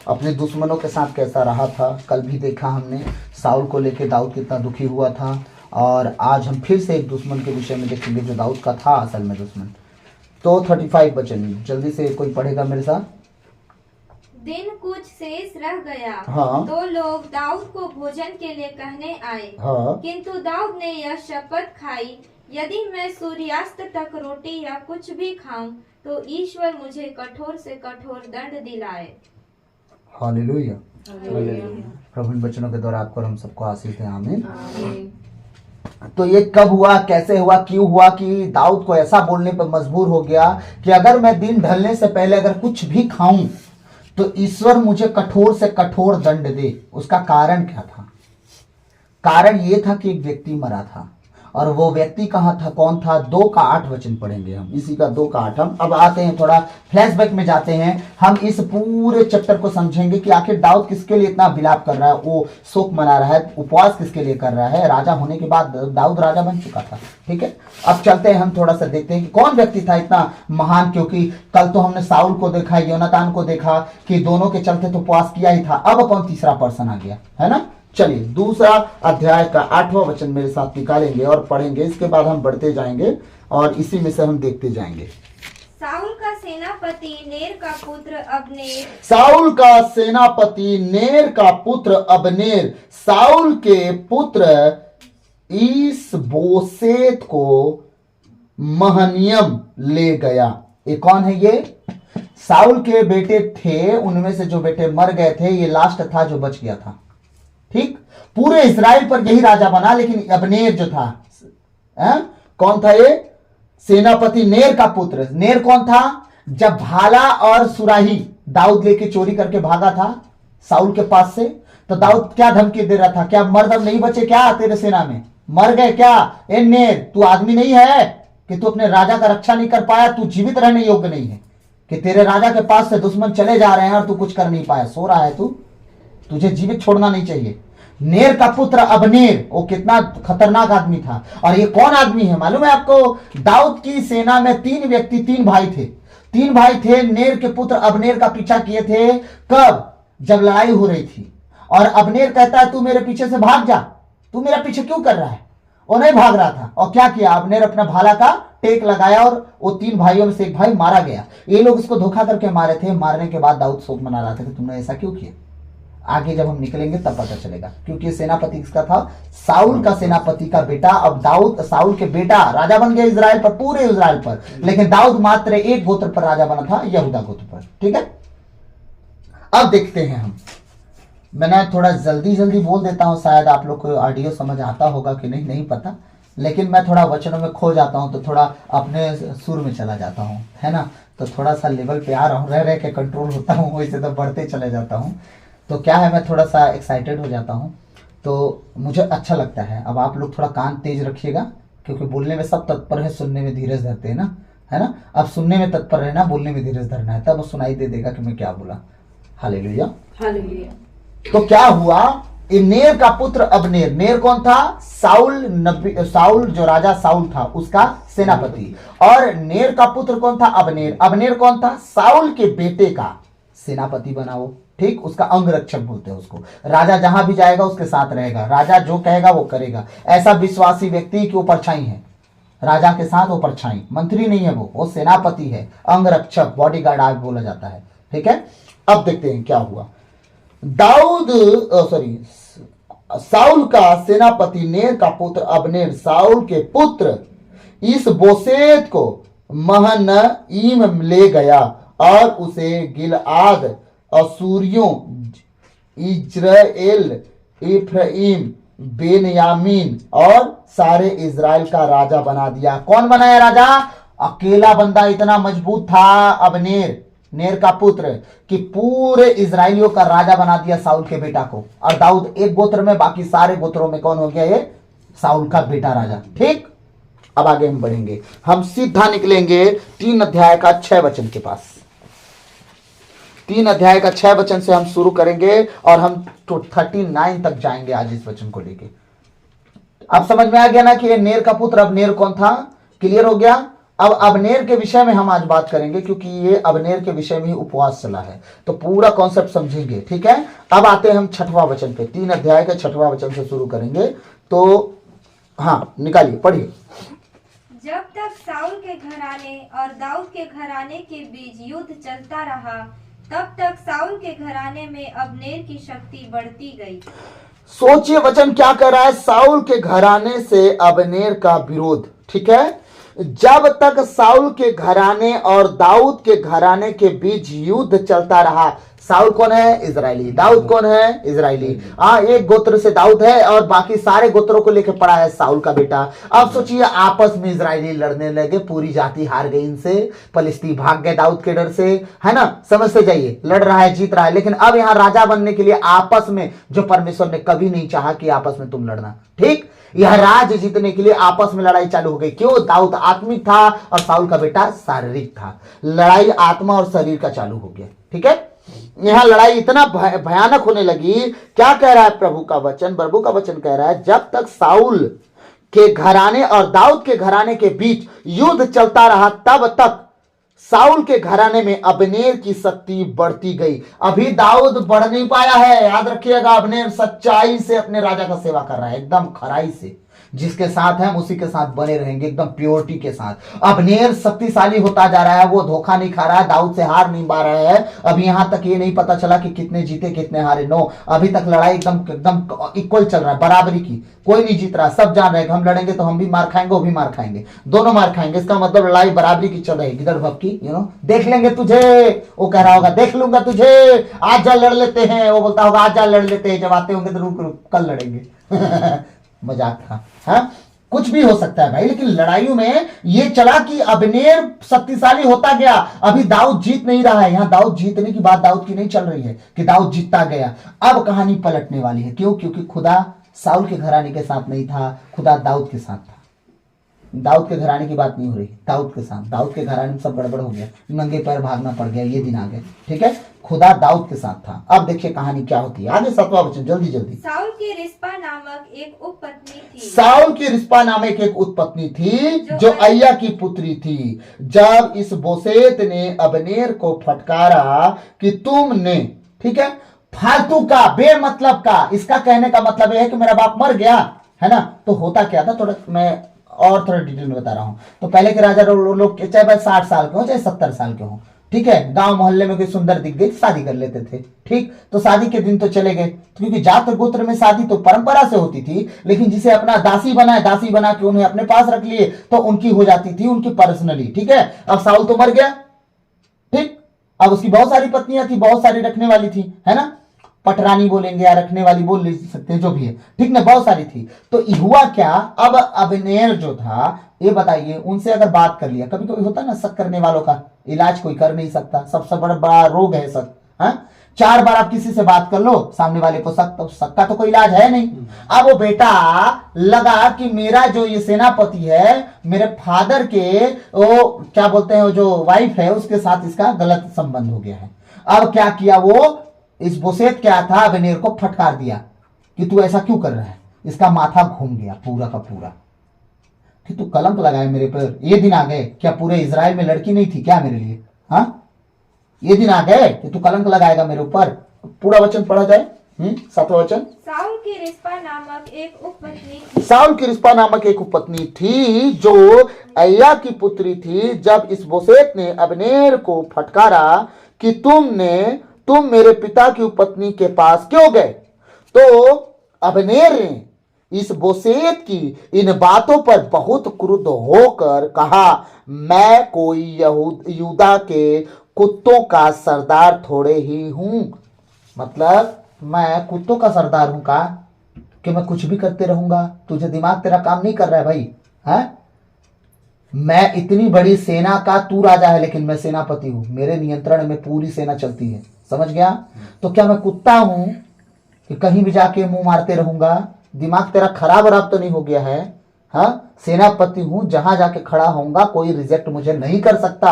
अपने दुश्मनों के साथ कैसा रहा था। कल भी देखा हमने साउल को लेकर दाऊद कितना दुखी हुआ था, और आज हम फिर से एक दुश्मन के विषय में देखेंगे जो दाऊद का था असल में दुश्मन। तो 35 वचन जल्दी से कोई पढ़ेगा मेरे साथ। दिन कुछ शेष रह गया, हाँ। तो लोग दाऊद को भोजन के लिए कहने आए, हाँ। किंतु दाऊद ने यह शपथ खाई, यदि मैं सूर्यास्त तक रोटी या कुछ भी खाऊं तो ईश्वर मुझे कठोर से कठोर दंड दिलाए। हालेलुया। प्रभु इन वचनों के द्वारा आपको और हम सबको आशीष दें। आमीन। तो ये कब हुआ, कैसे हुआ, क्यों हुआ कि दाऊद को ऐसा बोलने पर मजबूर हो गया कि अगर मैं दिन ढलने से पहले अगर कुछ भी खाऊं तो ईश्वर मुझे कठोर से कठोर दंड दे। उसका कारण क्या था? कारण ये था कि एक व्यक्ति मरा था, और वो व्यक्ति कहाँ था, कौन था? 2 का 8 वचन पढ़ेंगे हम, इसी का 2 का 8। हम अब आते हैं, थोड़ा फ्लैशबैक में जाते हैं। हम इस पूरे चैप्टर को समझेंगे कि आखिर दाऊद किसके लिए इतना विलाप कर रहा है, वो शोक मना रहा है, उपवास किसके लिए कर रहा है। राजा होने के बाद दाऊद राजा बन चुका था, ठीक है। अब चलते हैं, हम थोड़ा सा देखते हैं कि कौन व्यक्ति था इतना महान, क्योंकि कल तो हमने साउल को देखा, योनातान को देखा कि दोनों के चलते तो उपवास किया ही था। अब कौन तीसरा पर्सन आ गया, है ना। चलिए दूसरा अध्याय का 8वां वचन मेरे साथ निकालेंगे और पढ़ेंगे। इसके बाद हम बढ़ते जाएंगे और इसी में से हम देखते जाएंगे। साउल का सेनापति नेर का पुत्र अबनेर, साउल का सेनापति नेर का पुत्र अबनेर साउल के पुत्र ईशबोशेत को महनियम ले गया। ये कौन है? ये साउल के बेटे थे, उनमें से जो बेटे मर गए थे, ये लास्ट था जो बच गया था। ठीक, पूरे इस्राएल पर यही राजा बना, लेकिन अबनेर जो था, कौन था ये? सेनापति नेर का पुत्र। नेर कौन था? जब भाला और सुराही दाऊद लेके चोरी करके भागा था साउल के पास से, तो दाऊद क्या धमकी दे रहा था? क्या मर्द अब नहीं बचे क्या तेरे सेना में? मर गए क्या? ए नेर, तू आदमी नहीं है कि तू अपने राजा का रक्षा नहीं कर पाया? तू जीवित रहने योग्य नहीं है कि तेरे राजा के पास से दुश्मन चले जा रहे हैं और तू कुछ कर नहीं पाया, सो रहा है तू, तुझे जीवित छोड़ना नहीं चाहिए। नेर का पुत्र अबनेर, वो कितना खतरनाक आदमी था। और ये कौन आदमी है मालूम है आपको? दाऊद की सेना में 3 व्यक्ति, 3 भाई थे, 3 भाई थे। नेर के पुत्र अबनेर का पीछा किए थे। कब? जब लड़ाई हो रही थी। और अबनेर कहता है तू मेरे पीछे से भाग जा, तू मेरा पीछे क्यों कर रहा है? वो नहीं भाग रहा था। और क्या किया? अबनेर अपना भाला का टेक लगाया और वो 3 भाइयों में से एक भाई मारा गया। ये लोग इसको धोखा करके मारे थे। मारने के बाद दाऊद शोक मना रहा था कि तुमने ऐसा क्यों किया। आगे जब हम निकलेंगे तब पता चलेगा, क्योंकि सेनापति किसका था? साउल का सेनापति का बेटा। अब दाऊद साउल के बेटा राजा बन गया इजराइल पर, पूरे इजराइल पर, लेकिन दाऊद मात्र एक गोत्र पर राजा बना था, यहूदा गोत्र पर। ठीक है, अब देखते हैं हम। मैंने थोड़ा जल्दी जल्दी बोल देता हूं, शायद आप लोग को ऑडियो समझ आता होगा कि नहीं, नहीं पता, लेकिन मैं थोड़ा वचनों में खो जाता हूं, तो थोड़ा अपने सुर में चला जाता हूं, है ना। तो थोड़ा सा लेवल पे आ रहा हूं, रह रह के कंट्रोल होता हूं, वैसे तो बढ़ते चले जाता हूं। तो क्या है, मैं थोड़ा सा एक्साइटेड हो जाता हूँ, तो मुझे अच्छा लगता है। अब आप लोग थोड़ा कान तेज रखिएगा, क्योंकि बोलने में सब तत्पर है, सुनने में धीरज धरते हैं ना, है ना। अब सुनने में तत्पर रहना, बोलने में धीरज धरना है, तब सुनाई दे देगा कि मैं क्या बोला। Hallelujah, hallelujah. तो क्या हुआ? नेर का पुत्र अबनेर। नेर कौन था? साउल जो राजा साउल था उसका सेनापति। और नेर का पुत्र कौन था? अबनेर। अबनेर कौन था? साउल के बेटे का सेनापति बना वो। ठीक, उसका अंगरक्षक बोलते हैं उसको। राजा जहां भी जाएगा उसके साथ रहेगा, राजा जो कहेगा वो करेगा। ऐसा विश्वासी व्यक्ति कि वो परछाई है, राजा के साथ वो परछाई, मंत्री नहीं है, वो सेनापति है, अंगरक्षक, बॉडीगार्ड आज बोला जाता है। ठीक है, अब देखते हैं क्या हुआ। साउल का सेनापति नेर का पुत्र अबनेर साउल के पुत्र इस बोसेत को महनईम ले गया और उसे गिलआद, असूरियों, इज्राएल, इफ्राइम, बेन्यामीन और सारे इजराइल का राजा बना दिया। कौन बनाया राजा? अकेला बंदा इतना मजबूत था अबनेर, नेर का पुत्र, कि पूरे इजराइलियों का राजा बना दिया साउल के बेटा को। और दाऊद एक गोत्र में, बाकी सारे गोत्रों में कौन हो गया? ये साउल का बेटा राजा। ठीक, अब आगे हम बढ़ेंगे, हम सीधा निकलेंगे 3 अध्याय का 6 वचन के पास। 3 अध्याय का 6 वचन से हम शुरू करेंगे और हम 39 तक जाएंगे आज इस वचन को लेके। अब समझ में आ गया ना कि ये नेर का पुत्र अबनेर कौन था? क्लियर हो गया। अब अबनेर के विषय में हम आज बात करेंगे, क्योंकि ये अबनेर के विषय में ही उपवास चला है, तो पूरा कॉन्सेप्ट समझेंगे। ठीक है, अब आते हैं हम 6वां वचन पे। 3 अध्याय के 6वां वचन से शुरू करेंगे। तो हाँ, निकालिए, पढ़िए। जब तक साउल के घराने और दाऊद के घराने के बीच युद्ध चलता रहा, तब तक साउल के घराने में अबनेर की शक्ति बढ़ती गई। सोचिए वचन क्या कह रहा है? साउल के घराने से अबनेर का विरोध। ठीक है, जब तक साउल के घराने और दाऊद के घराने के बीच युद्ध चलता रहा। साउल कौन है? इजरायली। दाऊद कौन है? इजरायली। एक गोत्र से दाऊद है और बाकी सारे गोत्रों को लेकर पड़ा है साउल का बेटा। अब सोचिए, आपस में इजरायली लड़ने लगे, पूरी जाति हार गई इनसे, फलिस्ती भाग गए दाऊद के डर से, है ना। समझते जाइए, लड़ रहा है, जीत रहा है, लेकिन अब यहाँ राजा बनने के लिए आपस में, जो परमेश्वर ने कभी नहीं चाहा कि आपस में तुम लड़ना। ठीक, यह राज जीतने के लिए आपस में लड़ाई चालू हो गई। क्यों? दाऊद आत्मिक था और साउल का बेटा शारीरिक था। लड़ाई आत्मा और शरीर का चालू हो गया। ठीक है, यहां लड़ाई इतना भयानक होने लगी। क्या कह रहा है प्रभु का वचन? प्रभु का वचन कह रहा है, जब तक साउल के घराने और दाऊद के घराने के बीच युद्ध चलता रहा, तब तक साउल के घराने में अबनेर की शक्ति बढ़ती गई। अभी दाऊद बढ़ नहीं पाया है। याद रखिएगा, अबनेर सच्चाई से अपने राजा का सेवा कर रहा है, एकदम खराई से। जिसके साथ है हम उसी के साथ बने रहेंगे, एकदम प्योरिटी के साथ। अब्नेर शक्तिशाली होता जा रहा है, वो धोखा नहीं खा रहा है, दाऊद से हार नहीं पा रहा है। अभी यहां तक ये नहीं पता चला कि कितने जीते कितने हारे, नो, अभी तक लड़ाई एकदम एकदम इक्वल चल रहा है, बराबरी की, कोई नहीं जीत रहा। सब जान रहे हैं हम लड़ेंगे तो हम भी मार खाएंगे, वो भी मार खाएंगे, दोनों मार खाएंगे। इसका मतलब लड़ाई बराबरी की चल रही है, गिदड़ भक्की, देख लेंगे तुझे, वो कह रहा होगा देख लूंगा तुझे, आज जा लड़ लेते हैं, वो बोलता होगा आज जा लड़ लेते हैं, जब आते होंगे तो रुक रुक कल लड़ेंगे। मजाक था। हाँ, कुछ भी हो सकता है भाई, लेकिन लड़ाइयों में ये चला कि अब्नेर शक्तिशाली होता गया। अभी दाऊद जीत नहीं रहा है, यहां दाऊद जीतने की बात दाऊद की नहीं चल रही है कि दाऊद जीतता गया। अब कहानी पलटने वाली है। क्यों? क्योंकि खुदा साउल के घराने के साथ नहीं था, खुदा दाऊद के साथ था। दाऊद के घराने की बात नहीं हो रही, दाऊद के साथ। दाऊद के घराने में सब गड़बड़ हो गया, नंगे पैर भागना पड़ गया, ये दिन आ गए। ठीक है, खुदा दाऊद के साथ था। अब देखिए कहानी क्या होती है आगे, 7वां वचन, जल्दी जल्दी। साउल की रिस्पा नामक एक उपपत्नी थी। साउल की रिस्पा नामक एक उत्पत्ति थी जो अय्या की पुत्री थी। जब इस बोसेत ने अब्नेर को फटकारा कि तुमने, ठीक है, फालतू का, बेमतलब का, इसका कहने का मतलब यह है कि मेरा बाप मर गया है ना। तो होता क्या था, थोड़ा मैं और थोड़ा डिटेल में बता रहा हूं। तो पहले के राजा लोग चाहे भाई 60 साल के हो चाहे 70 साल के हो, ठीक है, गांव मोहल्ले में कोई सुंदर दिख गई शादी कर लेते थे। ठीक, तो शादी के दिन तो चले गए, क्योंकि जात गोत्र में शादी तो परंपरा से होती थी, लेकिन जिसे अपना दासी बना के उन्हें अपने पास रख लिए तो उनकी हो जाती थी, उनकी पर्सनली। ठीक है, अब साउल तो मर गया, ठीक, अब उसकी बहुत सारी पत्नियां थी, बहुत सारी रखने वाली थी, है ना, पटरानी बोलेंगे या रखने वाली बोल सकते हैं, जो भी है, ठीक ना, बहुत सारी थी। तो हुआ क्या, अब अब्नेर जो था, ये बताइए, उनसे अगर बात कर लिया, कभी कभी होता है ना, शक करने वालों का इलाज कोई कर नहीं सकता, सबसे बड़ा रोग है शक। हाँ, 4 बार आप किसी से बात कर लो, सामने वाले को शक, तो शक का तो कोई इलाज है नहीं। अब वो बेटा लगा कि मेरा जो ये सेनापति है, मेरे फादर के वो क्या बोलते हैं, जो वाइफ है उसके साथ इसका गलत संबंध हो गया है। अब क्या किया, वो इस बोसेत क्या था, अब्नेर को फटकार दिया कि तू ऐसा क्यों कर रहा है। इसका माथा घूम गया पूरा का पूरा कि तू कलंक लगाए मेरे पर। ये दिन आ गए क्या, पूरे इजराइल में लड़की नहीं थी क्या मेरे लिए? हाँ, ये दिन आ गए कि तू कलंक लगाएगा मेरे ऊपर। पूरा वचन पढ़ा जाए, 7वां वचन। साउल की रिस्पा नामक एक उपपत्नी थी। साउल की रिस्पा नामक एक उपपत्नी थी जो अय्या की पुत्री थी। जब इस बोसेत ने अब्नेर को फटकारा कि तुम मेरे पिता की उपपत्नी के पास क्यों गए, तो अब्नेर ने इस बोसेत की इन बातों पर बहुत क्रुद्ध होकर कहा, मैं कोई यहूदा के कुत्तों का सरदार थोड़े ही हूं। मतलब मैं कुत्तों का सरदार हूं का, कि मैं कुछ भी करते रहूंगा? तुझे दिमाग, तेरा काम नहीं कर रहा है भाई? है, मैं इतनी बड़ी सेना का तू राजा है, लेकिन मैं सेनापति हूं, मेरे नियंत्रण में पूरी सेना चलती है, समझ गया? तो क्या मैं कुत्ता हूं कि कहीं भी जाके मुंह मारते रहूंगा? दिमाग तेरा खराब तो नहीं हो गया है? हाँ, सेनापति हूं, जहां जाके खड़ा होऊंगा कोई रिजेक्ट मुझे नहीं कर सकता।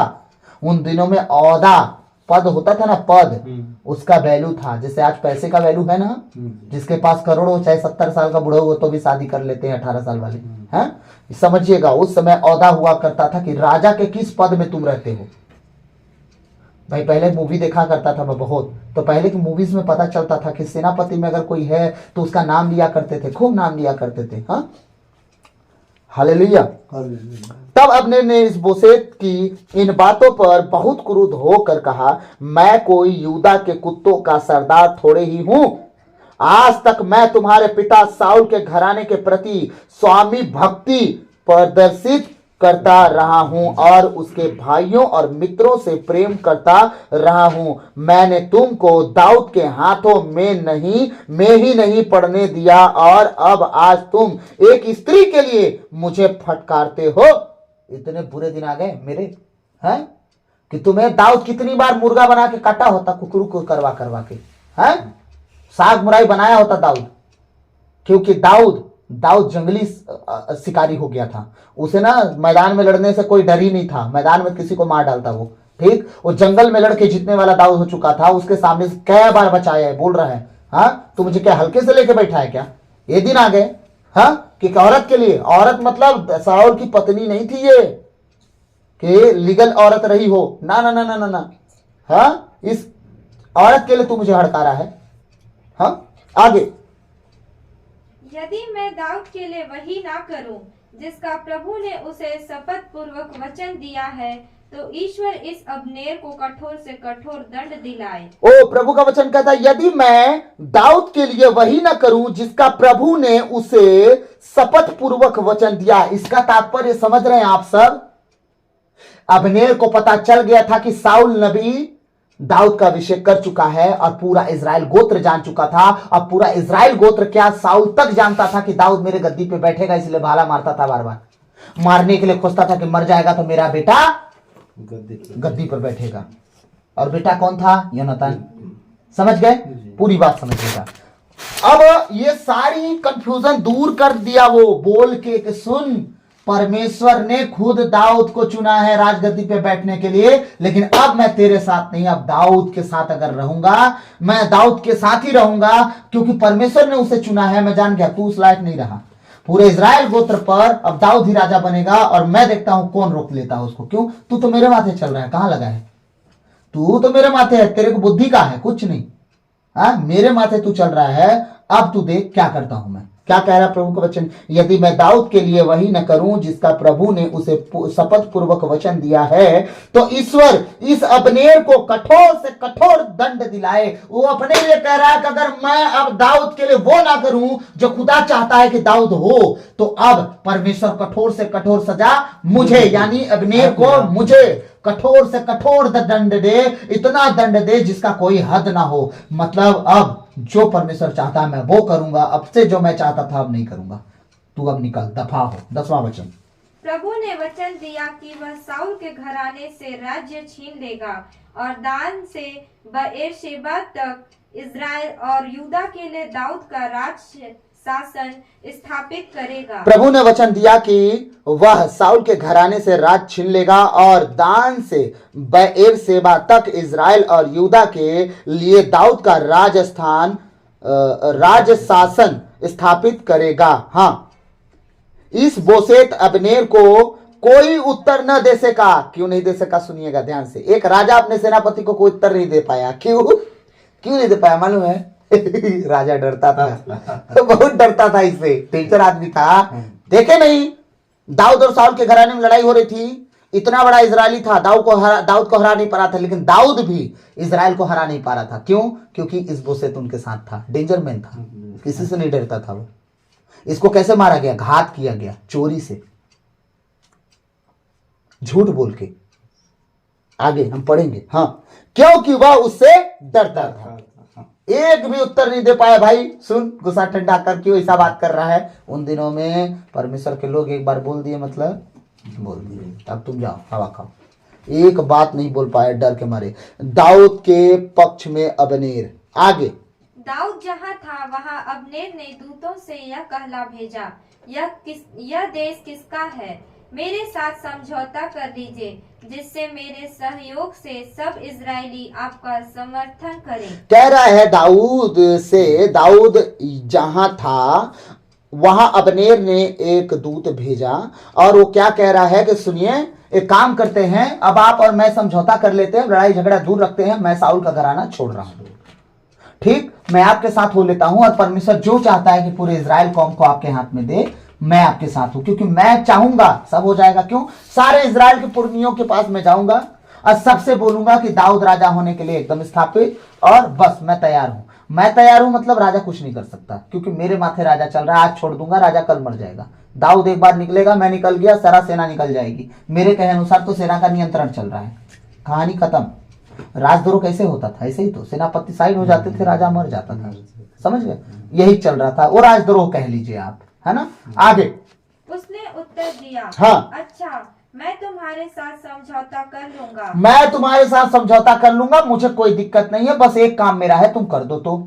उन दिनों में औदा पद होता था ना, पद, उसका वैल्यू था, जैसे आज पैसे का वैल्यू है ना। जिसके पास करोड़ हो, चाहे 70 साल का बुढ़ा हो, तो भी शादी कर लेते हैं 18 साल वाले। हैं, समझिएगा, उस समय औदा हुआ करता था कि राजा के किस पद में तुम रहते हो। भाई पहले मूवी देखा करता था मैं बहुत, तो पहले की मूवीज में पता चलता था कि सेनापति में अगर कोई है तो उसका नाम लिया करते थे, खूब नाम लिया करते थे। हाँ, हालेलुया। तब अब्नेर ने इस बोसेत की इन बातों पर बहुत क्रुद्ध होकर कहा, मैं कोई यहूदा के कुत्तों का सरदार थोड़े ही हूं। आज तक मैं तुम्हारे पिता साउल के घराने के प्रति स्वामी भक्ति प्रदर्शित करता रहा हूं और उसके भाइयों और मित्रों से प्रेम करता रहा हूं। मैंने तुमको दाऊद के हाथों में ही नहीं पड़ने दिया, और अब आज तुम एक स्त्री के लिए मुझे फटकारते हो। इतने बुरे दिन आ गए मेरे, हैं, कि तुम्हें दाऊद कितनी बार मुर्गा बना के काटा होता, कुकरू को करवा के, हैं, साग मुराई बनाया होता दाऊद, क्योंकि दाऊद जंगली शिकारी हो गया था। उसे ना मैदान में लड़ने से कोई डर ही नहीं था, मैदान में किसी को मार डालता वो। ठीक, वो जंगल में लड़के जीतने वाला दाऊद हो चुका था, उसके सामने से कई बार बचाया है। बोल रहा है, हाँ, तू मुझे क्या हल्के से लेके बैठा है क्या? ये दिन आ गए, हाँ, कि औरत के लिए, औरत मतलब साउल की पत्नी नहीं थी ये कि लीगल औरत रही हो, ना ना ना ना ना ना, हाँ, इस औरत के लिए तू मुझे हड़का रहा है। हाँ, आगे। यदि मैं दाऊद के लिए वही ना करूं जिसका प्रभु ने उसे शपथ पूर्वक वचन दिया है, तो ईश्वर इस अब्नेर को कठोर से कठोर दंड दिलाए। ओ प्रभु का वचन कहता है, यदि मैं दाऊद के लिए वही ना करूं जिसका प्रभु ने उसे शपथ पूर्वक वचन दिया। इसका तात्पर्य समझ रहे हैं आप सब? अब्नेर को पता चल गया था कि साउल नबी दाऊद का अभिषेक कर चुका है और पूरा इजराइल गोत्र जान चुका था। अब पूरा इजराइल गोत्र क्या, साउल तक जानता था कि दाऊद मेरे गद्दी पे बैठेगा, इसलिए भाला मारता था, बार बार मारने के लिए खोजता था कि मर जाएगा तो मेरा बेटा गद्दी पर बैठेगा। और बेटा कौन था? योनातान। समझ गए? पूरी बात समझिएगा। अब ये सारी कंफ्यूजन दूर कर दिया वो बोल के कि सुन, परमेश्वर ने खुद दाऊद को चुना है राजगद्दी पे बैठने के लिए, लेकिन अब मैं तेरे साथ नहीं, अब दाऊद के साथ अगर रहूंगा, मैं दाऊद के साथ ही रहूंगा, क्योंकि परमेश्वर ने उसे चुना है। मैं जान गया तू उस लायक नहीं रहा। पूरे इजराइल गोत्र पर अब दाऊद ही राजा बनेगा और मैं देखता हूं कौन रोक लेता है उसको। क्यों? तू तो मेरे माथे चल रहा है, कहां लगा है? तू तो मेरे माथे है, तेरे को बुद्धि का है कुछ नहीं। मेरे माथे तू चल रहा है। अब तू देख क्या करता हूं मैं। क्या कह रहा प्रभु का वचन? यदि मैं दाऊद के लिए वही न करूं जिसका प्रभु ने उसे शपथ पूर्वक वचन दिया है, तो ईश्वर इस अब्नेर को कठोर से कठोर दंड दिलाए। वो अपने लिए कह रहा है कि अगर मैं अब दाऊद के लिए वो ना करूं जो खुदा चाहता है कि दाऊद हो, तो अब परमेश्वर कठोर से कठोर सजा मुझे, यानी अब्नेर को, मुझे कठोर से कठोर दंड दे, इतना दंड दे जिसका कोई हद ना हो। मतलब अब जो परमेश्वर चाहता है मैं वो करूंगा, अब से जो मैं चाहता था अब नहीं करूंगा। तू अब निकल, दफा हो। 10वां वचन। प्रभु ने वचन दिया कि वह साउल के घराने से राज्य छीन लेगा और दान से बेएर्शेबा तक इजराइल और यूदा के लिए दाऊद का राज शासन स्थापित करेगा। प्रभु ने वचन दिया कि वह साउल के घराने से राज छीन लेगा और दान से बेएर्शेबा तक इजराइल और यूदा के लिए दाऊद का राज शासन स्थापित करेगा। हाँ, इस बोसेत अब्नेर को कोई उत्तर न दे सका। क्यों नहीं दे सका? सुनिएगा ध्यान से। एक राजा अपने सेनापति को कोई उत्तर नहीं दे पाया। क्यों नहीं दे पाया मालूम है? राजा डरता था, तो बहुत डरता था इससे। टीचर आदमी था, देखे नहीं दाऊद और साउल के घराने में लड़ाई हो रही थी। इतना बड़ा इजरायली था, दाऊद को हरा नहीं पा रहा था, लेकिन दाऊद भी इजराइल को हरा नहीं पा रहा था। क्यों? क्योंकि इस बोसेत उनके साथ था, डेंजर मैन था, किसी से नहीं डरता था वो। इसको कैसे मारा गया? घात किया गया, चोरी से, झूठ बोल के। आगे हम पढ़ेंगे। हाँ, क्योंकि वह उससे डरता था। एक भी उत्तर नहीं दे पाया। भाई सुन, गुस्सा ठंडा कर, क्यों ऐसा बात कर रहा है? उन दिनों में परमेश्वर के लोग एक बार बोल दिए मतलब बोल दिए। अब तुम जाओ, हवा खाओ। एक बात नहीं बोल पाए डर के मारे। दाऊद के पक्ष में अब्नेर। आगे। दाऊद जहाँ था वहाँ अब्नेर ने दूतों से यह कहला भेजा, यह देश किसका है? मेरे साथ समझौता कर लीजिए, जिससे मेरे सहयोग से सब इजरायली आपका समर्थन करें। कह रहा है दाऊद से, दाऊद जहां था वहां अब्नेर ने एक दूत भेजा और वो क्या कह रहा है कि सुनिए, एक काम करते हैं, अब आप और मैं समझौता कर लेते हैं, लड़ाई झगड़ा दूर रखते हैं। मैं साउल का घराना छोड़ रहा हूं, ठीक, मैं आपके साथ हो लेता हूं, और परमेश्वर जो चाहता है कि पूरे इजराइल कौम को आपके हाथ में दे, मैं आपके साथ हूं, क्योंकि मैं चाहूंगा सब हो जाएगा। क्यों? सारे इजराइल के पुरनियों के पास मैं जाऊंगा और सबसे बोलूंगा कि दाऊद राजा होने के लिए एकदम स्थापित, और बस मैं तैयार हूं। मैं तैयार हूं मतलब राजा कुछ नहीं कर सकता, क्योंकि मेरे माथे राजा चल रहा है। आज छोड़ दूंगा, राजा कल मर जाएगा। दाऊद एक बार निकलेगा, मैं निकल गया, सारा सेना निकल जाएगी। मेरे कहे अनुसार तो सेना का नियंत्रण चल रहा है, कहानी खत्म। राजद्रोह कैसे होता था? ऐसे ही तो सेनापति साइड हो जाते थे, राजा मर जाता था। समझ गए? यही चल रहा था, वो राजद्रोह कह लीजिए आप, है ना। आगे उसने उत्तर दिया, हाँ, अच्छा, मैं तुम्हारे साथ समझौता कर लूंगा। मैं तुम्हारे साथ समझौता कर लूंगा, मुझे कोई दिक्कत नहीं है, बस एक काम मेरा है, तुम कर दो तो।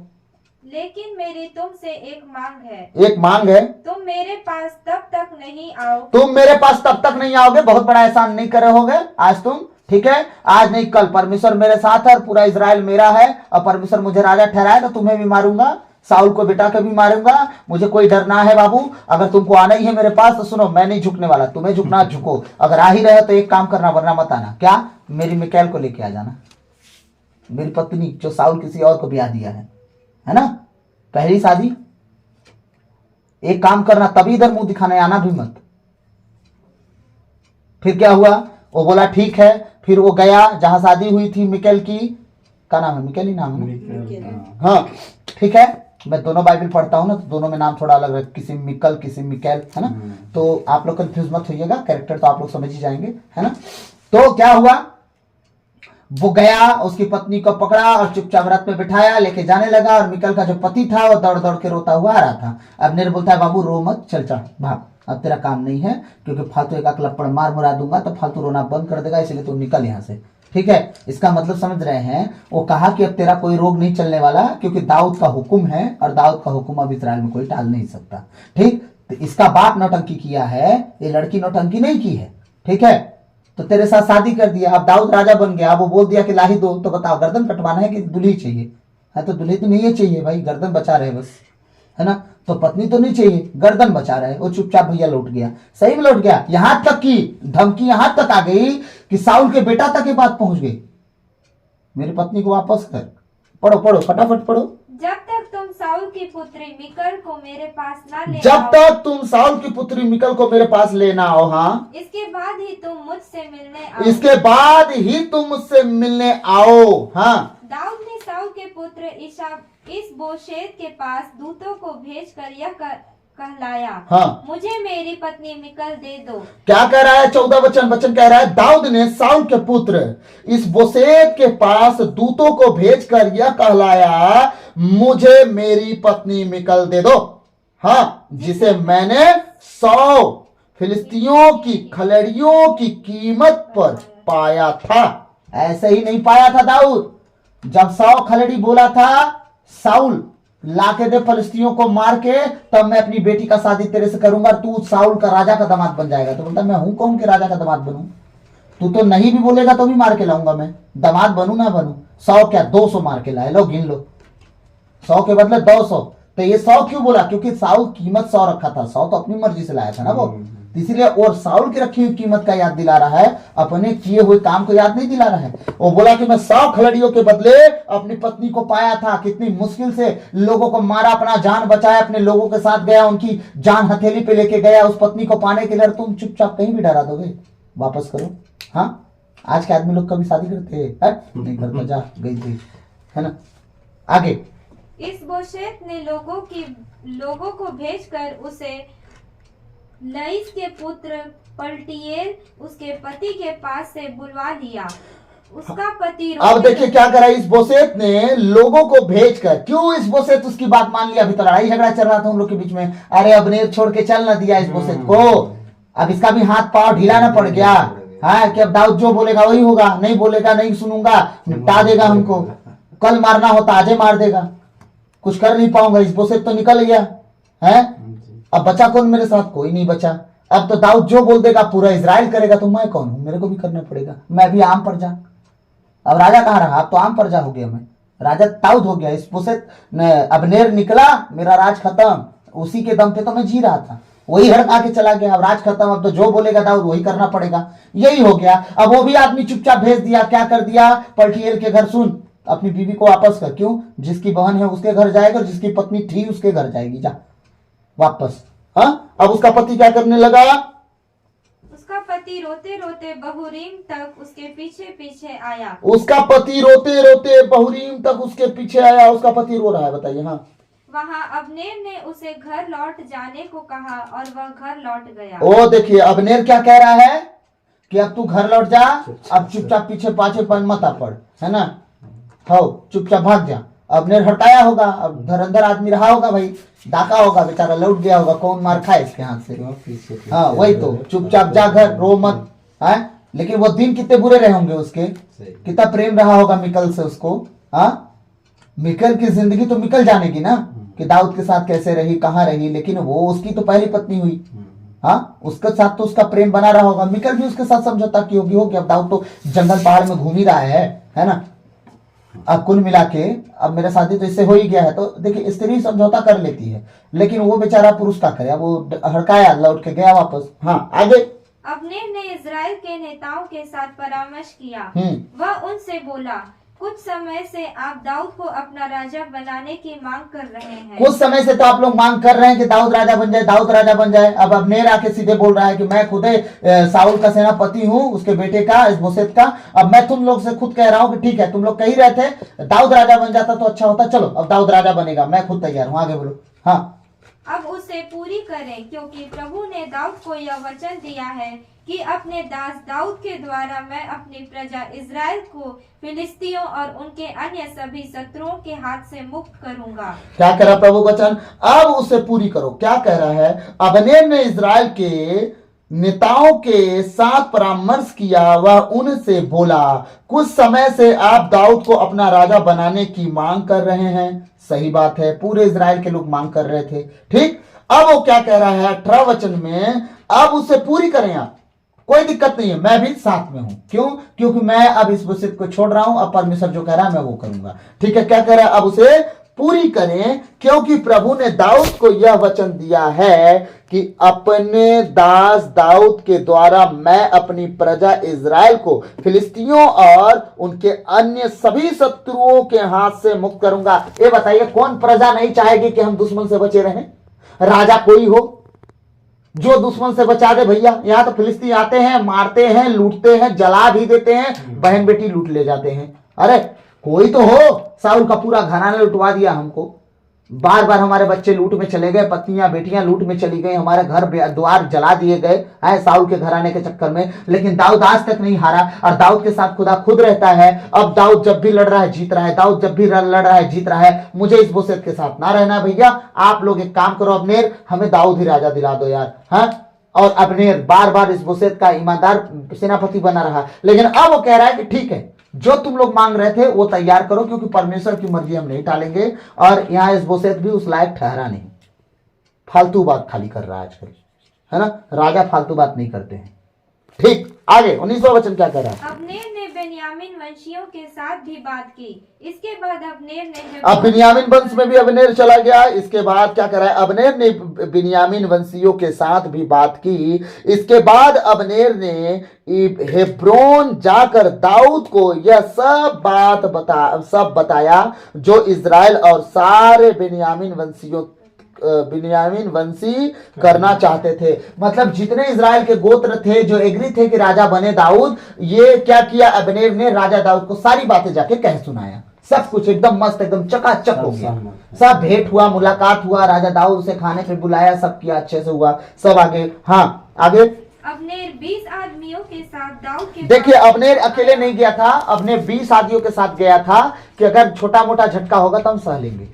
लेकिन मेरी तुमसे एक मांग है। एक मांग है? तुम मेरे पास तब तक नहीं आओ। तुम मेरे पास तब तक नहीं आओगे, बहुत बड़ा एहसान नहीं करे होगे आज तुम, ठीक है? आज नहीं कल परमेश्वर मेरे साथ है और पूरा इजराइल मेरा है, और परमेश्वर मुझे राजा ठहराए तो तुम्हें भी मारूंगा, साउल को बेटा को भी मारूंगा। मुझे कोई डर ना है बाबू। अगर तुमको आना ही है मेरे पास तो सुनो, मैं नहीं झुकने वाला, तुम्हें झुकना झुको। अगर आ ही रहे तो एक काम करना, वरना मत आना। क्या? मेरी मिकाएल को लेके आ जाना, मेरी पत्नी जो साउल किसी और को ब्याह दिया है ना, पहली शादी। एक काम करना, तभी इधर मुंह दिखाने आना भी मत। फिर क्या हुआ, वो बोला ठीक है। फिर वो गया जहां शादी हुई थी मिकेल की, क्या नाम है, मिकेल ही नाम है। हाँ ठीक है, मैं दोनों बाइबल पढ़ता हूँ ना, तो दोनों में नाम थोड़ा अलग है, किसी मिकल किसी मिकेल, है ना। तो आप लोग कंफ्यूज मत होइएगा, कैरेक्टर तो आप लोग समझ ही जाएंगे, है ना। तो क्या हुआ, वो गया, उसकी पत्नी को पकड़ा और चुपचाप रथ में बिठाया, लेके जाने लगा। और मिकल का जो पति था वो दौड़ दौड़ के रोता हुआ आ रहा था। अब्नेर बोलता है बाबू रो मत, चल चल भाग, अब तेरा काम नहीं है, क्योंकि फालतू एक लपड़ मार मुरा दूंगा तो फालतू रोना बंद कर देगा, इसलिए तू निकल यहाँ से, ठीक है। इसका मतलब समझ रहे हैं, वो कहा कि अब तेरा कोई रोग नहीं चलने वाला, क्योंकि दाऊद का हुक्म है, और दाऊद का हुक्म अब इस्राएल में कोई टाल नहीं सकता, ठीक। तो इसका बाप नौटंकी किया है, ये लड़की नौटंकी नहीं की है, ठीक है। तो तेरे साथ शादी कर दिया, अब दाऊद राजा बन गया, अब वो बोल दिया कि लाही दो, तो बताओ गर्दन कटवाना है कि दुल्ही चाहिए, है तो दुल्ही तो नहीं चाहिए भाई, गर्दन बचा रहे बस, है ना। तो पत्नी तो नहीं चाहिए, गर्दन बचा रहे। वो चुपचाप भैया लौट गया, सही में लौट गया। यहां तक की धमकी यहां तक आ गई कि साउल के बेटा तक ये बात पहुंच गई, मेरी पत्नी को वापस कर। पढ़ो पढ़ो फटाफट पढ़ो। जब तक तुम साउल की पुत्री मिकल को मेरे पास ना ले जब आओ, तक तुम साउल की पुत्री मिकल को मेरे पास लेना आओ, हाँ, इसके बाद ही तुम मुझसे मिलने आओ। इसके बाद ही तुम मुझसे मिलने आओ, हाँ। दाऊद ने साउल के पुत्र इस बोशेत के पास दूतों को भेजकर यह कहलाया, हाँ। मुझे मेरी पत्नी मिकल दे दो। क्या कह रहा है 14 वचन कह रहा है, दाऊद ने साउल के पुत्र इस बोशेत के पास दूतों को भेजकर यह कहलाया, मुझे मेरी पत्नी मिकल दे दो, हाँ, जिसे मैंने 100 फिलिस्तियों की खलड़ियों की कीमत पर पाया था। ऐसे ही नहीं पाया था दाऊद, जब 100 खलड़ी बोला था साउल लाके दे फलिस्तियों को मार के, तब मैं अपनी बेटी का शादी तेरे से करूंगा, तू साउल का राजा का दामाद बन जाएगा। तो बोलता मैं हूं कौन के राजा का दामाद बनूं, तू तो नहीं भी बोलेगा तो भी मार के लाऊंगा मैं, दामाद बनू ना बनू। 100 क्या 200 मार के लाए, लो गिन लो, 100 के बदले 200। तो ये 100 क्यों बोला, क्योंकि साउल कीमत 100 रखा था, 100 तो अपनी मर्जी से लाया था ना वो, इसीलिए। और साउल की रखी हुई कीमत का याद दिला रहा है, अपने किए हुए काम को याद नहीं दिला रहा है। वो बोला कि मैं 100 खलड़ियों के बदले अपनी पत्नी को पाया था, कितनी मुश्किल से लोगों को मारा, अपना जान बचाया, अपने लोगों के साथ गया, उनकी जान हथेली पे लेके गया उस पत्नी को पाने के लिए। तुम चुपचाप कहीं भी डरा दोगे, वापस करो। हाँ, आज के आदमी लोग कभी शादी करते हैं? नहीं करता, जा गई थी, है ना। आगे, इस बोशेत ने लोगों को भेजकर उसे लईस के पुत्र पलटीएल उसके पति के पास से बुलवा लिया। उसका पति अब देखिए क्या करा इस बोशेत ने, लोगों को भेजकर। क्यों इस बोशेत उसकी बात मान लिया? अभी तो लड़ाई झगड़ा चल रहा था उन लोग के बीच में। अरे अब्नेर छोड़ के चल ना दिया इस बोशेत को, अब इसका भी हाथ पांव ढीला ना पड़ गया, हाँ, कि अब दाऊद जो बोलेगा वही होगा, नहीं बोलेगा नहीं सुनूंगा, निपटा देगा हमको, कल मारना होता आज मार देगा, कुछ कर नहीं पाऊंगा। इस बोशेत तो निकल गया है, अब बचा कौन मेरे साथ? कोई नहीं बचा। अब तो दाऊद जो बोल देगा पूरा इजराइल करेगा, तो मैं कौन हूं, मेरे को भी करना पड़ेगा। मैं भी आम प्रजा, अब राजा कहाँ रहा, अब तो आम प्रजा हो गया, मैं राजा दाऊद हो गया। इस बोशेत अब्नेर निकला, मेरा राज खत्म, उसी के दम पे तो मैं जी रहा था, वही हड़का के चला गया, अब राज खत्म, अब तो जो बोलेगा दाऊद वही करना पड़ेगा, यही हो गया। अब वो भी आदमी चुपचाप भेज दिया, क्या कर दिया, पलटीएल के घर सुन, अपनी बीवी को वापस कर। क्यों? जिसकी बहन है उसके घर जाएगा, और जिसकी पत्नी थी उसके घर जाएगी, जा वापस। हाँ, अब उसका पति क्या करने लगा? उसका पति रोते रोते बहुरीम तक उसके पीछे पीछे आया। उसका पति रोते रोते बहुरीम तक उसके पीछे आया। उसका पति रो रहा है, बताइए। हाँ, वहाँ अब्नेर ने उसे घर लौट जाने को कहा और वह घर लौट गया। ओ देखिए, अब्नेर क्या कह रहा है कि अब तू घर लौट जा, अब चुपचाप पीछे पाछे मत पड़, है ना, हो चुपचाप भाग जा। अब्नेर हटाया होगा, अब धुरंधर आदमी रहा होगा भाई, डाका होगा, बेचारा लौट गया होगा, कौन मार खाए इसके हाथ से। हाँ वही तो, चुपचाप जा घर, रो मत, है। लेकिन वो दिन कितने बुरे रहे होंगे उसके, कितना प्रेम रहा होगा मिकल से उसको। हाँ, मिकल की जिंदगी तो मिकल जानेगी ना कि दाऊद के साथ कैसे रही, कहाँ रही, लेकिन वो उसकी तो पहली पत्नी हुई। हाँ, उसके साथ तो उसका प्रेम बना रहा होगा, मिकल भी उसके साथ समझौता की होगी, हो कि अब दाऊद तो जंगल पहाड़ में घूम ही रहा है ना। अब कुल मिला के अब मेरा शादी तो इससे हो ही गया है, तो देखिए स्त्री समझौता कर लेती है, लेकिन वो बेचारा पुरुष का करे, वो हड़काया, लौट के गया वापस। हाँ आगे, अब्नेर ने इजराइल के नेताओं के साथ परामर्श किया। वह उनसे बोला, कुछ समय से आप दाऊद को अपना राजा बनाने की मांग कर रहे हैं। कुछ समय से तो आप लोग मांग कर रहे हैं कि दाऊद राजा बन जाए, दाऊद राजा बन जाए। अब अब्नेर आके सीधे बोल रहा है कि मैं खुद साउल का सेनापति हूँ, उसके बेटे का, इशबोशेत का। अब मैं तुम लोग से खुद कह रहा हूँ कि ठीक है, तुम लोग कह ही रहे थे दाऊद राजा बन जाता तो अच्छा होता, चलो अब दाऊद राजा बनेगा, मैं खुद तैयार हूँ, आगे बोलो। हाँ, अब उसे पूरी करें, क्योंकि प्रभु ने दाऊद को यह वचन दिया है कि अपने दास दाऊद के द्वारा मैं अपनी प्रजा इज़राइल को फिलिस्तियों और उनके अन्य सभी शत्रुओं के हाथ से मुक्त करूंगा। क्या कह रहा प्रभु वचन? अब उसे पूरी करो। क्या कह रहा है? अब्नेर ने इज़राइल के नेताओं के साथ परामर्श किया, वह उनसे बोला, कुछ समय से आप दाऊद को अपना राजा बनाने की मांग कर रहे हैं। सही बात है, पूरे इज़राइल के लोग मांग कर रहे थे। ठीक, अब वो क्या कह रहा है 18 वचन में? अब उसे पूरी करें आप, कोई दिक्कत नहीं है, मैं भी साथ में हूं। क्यों? क्योंकि मैं अब इशबोशेत को छोड़ रहा हूं, अब परमेश्वर जो कह रहा है मैं वो करूंगा। ठीक है, क्या कह रहा है? अब उसे पूरी करें, क्योंकि प्रभु ने दाऊद को यह वचन दिया है कि अपने दास दाऊद के द्वारा मैं अपनी प्रजा इज़राइल को फिलिस्तियों और उनके अन्य सभी शत्रुओं के हाथ से मुक्त करूंगा। ये बताइए, कौन प्रजा नहीं चाहेगी कि हम दुश्मन से बचे रहें? राजा कोई हो जो दुश्मन से बचा दे। भैया, यहाँ तो फिलिस्तीन आते हैं, मारते हैं, लूटते हैं, जला भी देते हैं, बहन बेटी लूट ले जाते हैं। अरे कोई तो हो, साउल का पूरा घराना लुटवा दिया हमको, बार बार हमारे बच्चे लूट में चले गए, पत्नियां बेटियां लूट में चली गई, हमारे घर द्वार जला दिए गए हैं साउल के घराने के चक्कर में। लेकिन दाऊद आज तक नहीं हारा, और दाऊद के साथ खुदा खुद रहता है। अब दाऊद जब भी लड़ रहा है जीत रहा है, दाऊद जब भी लड़ रहा है जीत रहा है। मुझे इशबोशेत के साथ ना रहना भैया, आप लोग एक काम करो, अब्नेर हमें दाऊद ही राजा दिला दो यार। हाँ, और अब्नेर बार बार इशबोशेत का ईमानदार सेनापति बना रहा। लेकिन अब वो कह रहा है कि ठीक है, जो तुम लोग मांग रहे थे वो तैयार करो, क्योंकि परमेश्वर की मर्जी हम नहीं टालेंगे। और यहाँ इशबोशेत भी उस लायक ठहरा नहीं, फालतू बात खाली कर रहा है आजकल, है ना? राजा फालतू बात नहीं करते हैं। ठीक, आगे 19वां वचन क्या कह रहा है? अब्नेर ने बेन्यामीन वंशियों के साथ भी बात की। इसके बाद अब्नेर ने अब बिन्यामीन वंश में भी अब्नेर चला गया। इसके बाद क्या कर रहा है? अब्नेर ने बिन्यामीन वंशियों के साथ भी बात की। इसके बाद अब्नेर ने हेब्रोन जाकर दाऊद को यह सब बताया जो इज़राइल और सारे बिन्यामीन वंशी करना चाहते थे। मतलब जितने इज़राइल के गोत्र थे जो एग्री थे कि राजा बने दाऊद, ये क्या किया? अब्नेर ने राजा दाऊद को सारी बातें जाके कह सुनाया। सब कुछ एकदम मस्त, एकदम चकाचक हो गया। सब भेंट हुआ, मुलाकात हुआ, राजा दाऊद से खाने पे बुलाया, सब किया, अच्छे से हुआ सब। आगे, हाँ आगे। अब्नेर 20 आदमियों के साथ दाऊद के देखिए, अब्नेर अकेले नहीं गया था, अब्नेर 20 आदमियों के साथ गया था कि अगर छोटा मोटा झटका होगा तो हम सह लेंगे।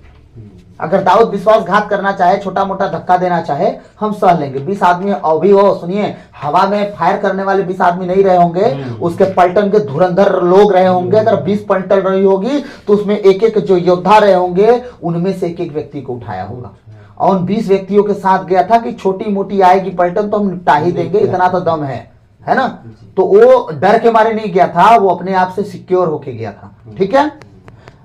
अगर दाऊद विश्वासघात करना चाहे, छोटा मोटा धक्का देना चाहे, हम सह लेंगे। 20 आदमी और भी हो, सुनिए, हवा में फायर करने वाले 20 आदमी नहीं रहे होंगे, उसके पलटन के धुरंधर लोग रहे होंगे। अगर 20 पलटन रही होगी तो उसमें एक एक जो योद्धा रहे होंगे, उनमें से एक एक व्यक्ति को उठाया होगा। और उन 20 व्यक्तियों के साथ गया था कि छोटी मोटी आएगी पलटन तो हम निपटा ही देंगे, इतना तो दम है ना? तो वो डर के मारे नहीं गया था, वो अपने आप से सिक्योर होके गया था। ठीक है,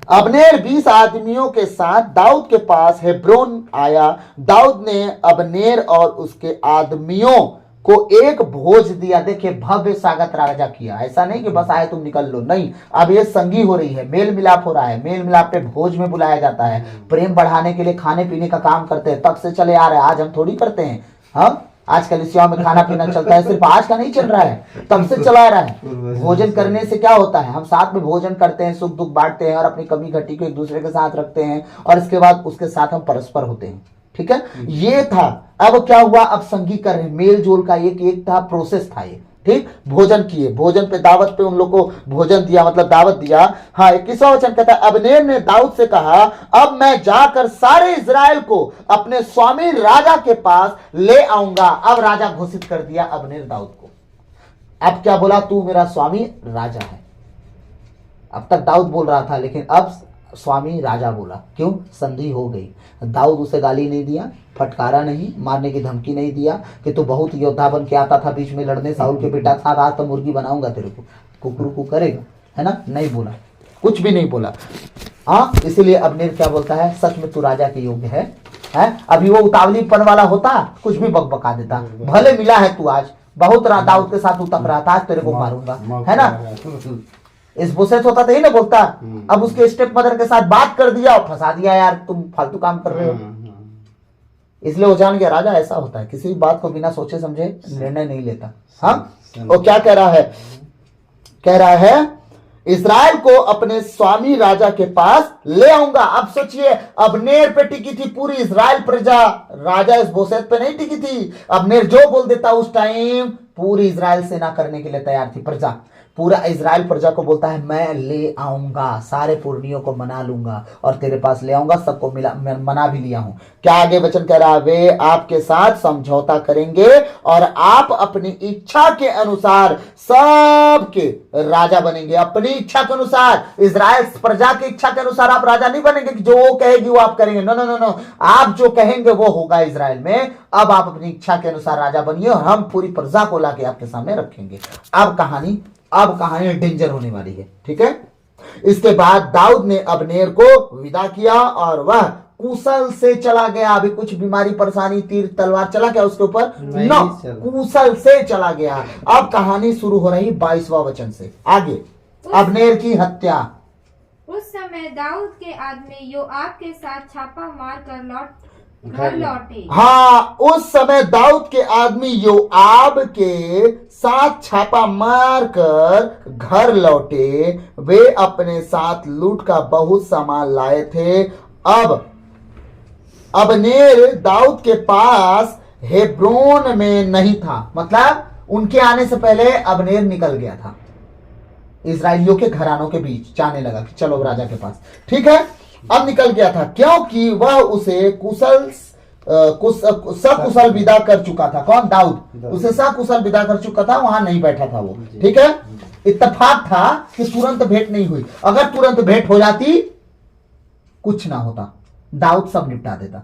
अब्नेर 20 आदमियों के साथ दाऊद के पास हेब्रोन आया। दाऊद ने अब्नेर और उसके आदमियों को एक भोज दिया। देखिए, भव्य स्वागत राजा किया। ऐसा नहीं कि बस आए तुम निकल लो, नहीं, अब ये संगी हो रही है, मेल मिलाप हो रहा है। मेल मिलाप पे भोज में बुलाया जाता है, प्रेम बढ़ाने के लिए खाने पीने का काम करते हैं, तब से चले आ रहे हैं, आज हम थोड़ी करते हैं। हाँ, आज कलीसिया में खाना पीना चलता है, सिर्फ आज का नहीं चल रहा है, तब से चला रहा है। भोजन करने से क्या होता है? हम साथ में भोजन करते हैं, सुख दुख बांटते हैं और अपनी कमी घटी को एक दूसरे के साथ रखते हैं, और इसके बाद उसके साथ हम परस्पर होते हैं। ठीक है, ये था। अब क्या हुआ? अब संगी कर रहे, मेल जोल का एक था, प्रोसेस था ये। ठीक, भोजन किए, भोजन पे दावत पे उन लोग को भोजन दिया, मतलब दावत दिया। हाँ, 21वां वचन कहता है, अब्नेर ने दाऊद से कहा, अब मैं जाकर सारे इज़राइल को अपने स्वामी राजा के पास ले आऊंगा। अब राजा घोषित कर दिया अब्नेर दाऊद को। अब क्या बोला? तू मेरा स्वामी राजा है। अब तक दाऊद बोल रहा था, लेकिन अब स्वामी राजा बोला। क्यों? संधि हो गई। दाऊद उसे गाली नहीं दिया, फटकारा नहीं, मारने की धमकी नहीं दिया कि तू बहुत योद्धा बन के आता था बीच में लड़ने साउल के बेटा के साथ, आज तो मुर्गी बनाऊंगा तेरे को, कुकुरकू करेगा, है ना? नहीं बोला, कुछ भी नहीं बोला। हाँ, इसीलिए अब्नेर क्या बोलता है? सच में तू राजा के योग्य है। अभी वो उतावलीपन वाला होता, कुछ भी बकबका देता। भले मिला है तू आज, बहुत दाऊद के साथ उतप रहा था, आज तेरे को मारूंगा, है ना? इस बोसेत होता तो ही ना बोलता। अब उसके स्टेप मदर के साथ बात कर दिया और फंसा दिया, यार तुम फालतू काम कर रहे हो। इसलिए वो जान गया राजा ऐसा होता है, किसी भी बात को बिना सोचे समझे निर्णय नहीं लेता। हाँ, और क्या कह रहा है, कह रहा है इस्राएल को अपने स्वामी राजा के पास ले आऊंगा। अब सोचिए, अबनेर पे टिकी थी पूरी इस्राएल प्रजा, राजा इस बोसेत पे नहीं टिकी थी। अबनेर जो बोल देता उस टाइम पूरी इस्राएल सेना करने के लिए तैयार थी। प्रजा, पूरा इस्राएल प्रजा को बोलता है मैं ले आऊंगा, सारे पुरनियों को मना लूंगा और तेरे पास ले आऊंगा, सबको मिला, मैं मना भी लिया हूं। क्या आगे वचन कह रहा है, वे आपके साथ समझौता करेंगे और आप अपनी इच्छा के अनुसार सबके राजा बनेंगे। अपनी इच्छा के अनुसार, इस्राएल प्रजा की इच्छा के अनुसार आप राजा नहीं बनेंगे कि जो वो कहेगी वो आप करेंगे। नो नो नो नो, आप जो कहेंगे वो होगा इस्राएल में। अब आप अपनी इच्छा के अनुसार राजा बनिए और हम पूरी प्रजा को लाके आपके सामने रखेंगे। अब कहानी डेंजर होने वाली है, ठीक है। इसके बाद दाऊद ने अबनेर को विदा किया और वह कुशल से चला गया। अभी कुछ बीमारी परेशानी तीर तलवार चला गया उसके ऊपर, नो, कुशल से चला गया। अब कहानी शुरू हो रही 22वां वचन से आगे, अबनेर की हत्या। उस समय दाऊद के आदमी योआब के साथ छापा मार कर घर लौटे। हाँ, उस समय दाऊद के आदमी योआब के साथ छापा मार कर घर लौटे। वे अपने साथ लूट का बहुत सामान लाए थे। अब अबनेर दाऊद के पास हेब्रोन में नहीं था, मतलब उनके आने से पहले अबनेर निकल गया था, इस्राएलियों के घरानों के बीच जाने लगा कि चलो राजा के पास, ठीक है। अब निकल गया था क्योंकि वह उसे सकुशल विदा कर चुका था। कौन? दाऊद उसे सकुशल विदा कर चुका था, वहां नहीं बैठा था वो, ठीक है। इत्तेफाक था कि तुरंत भेंट नहीं हुई। अगर तुरंत भेंट हो जाती कुछ ना होता, दाऊद सब निपटा देता,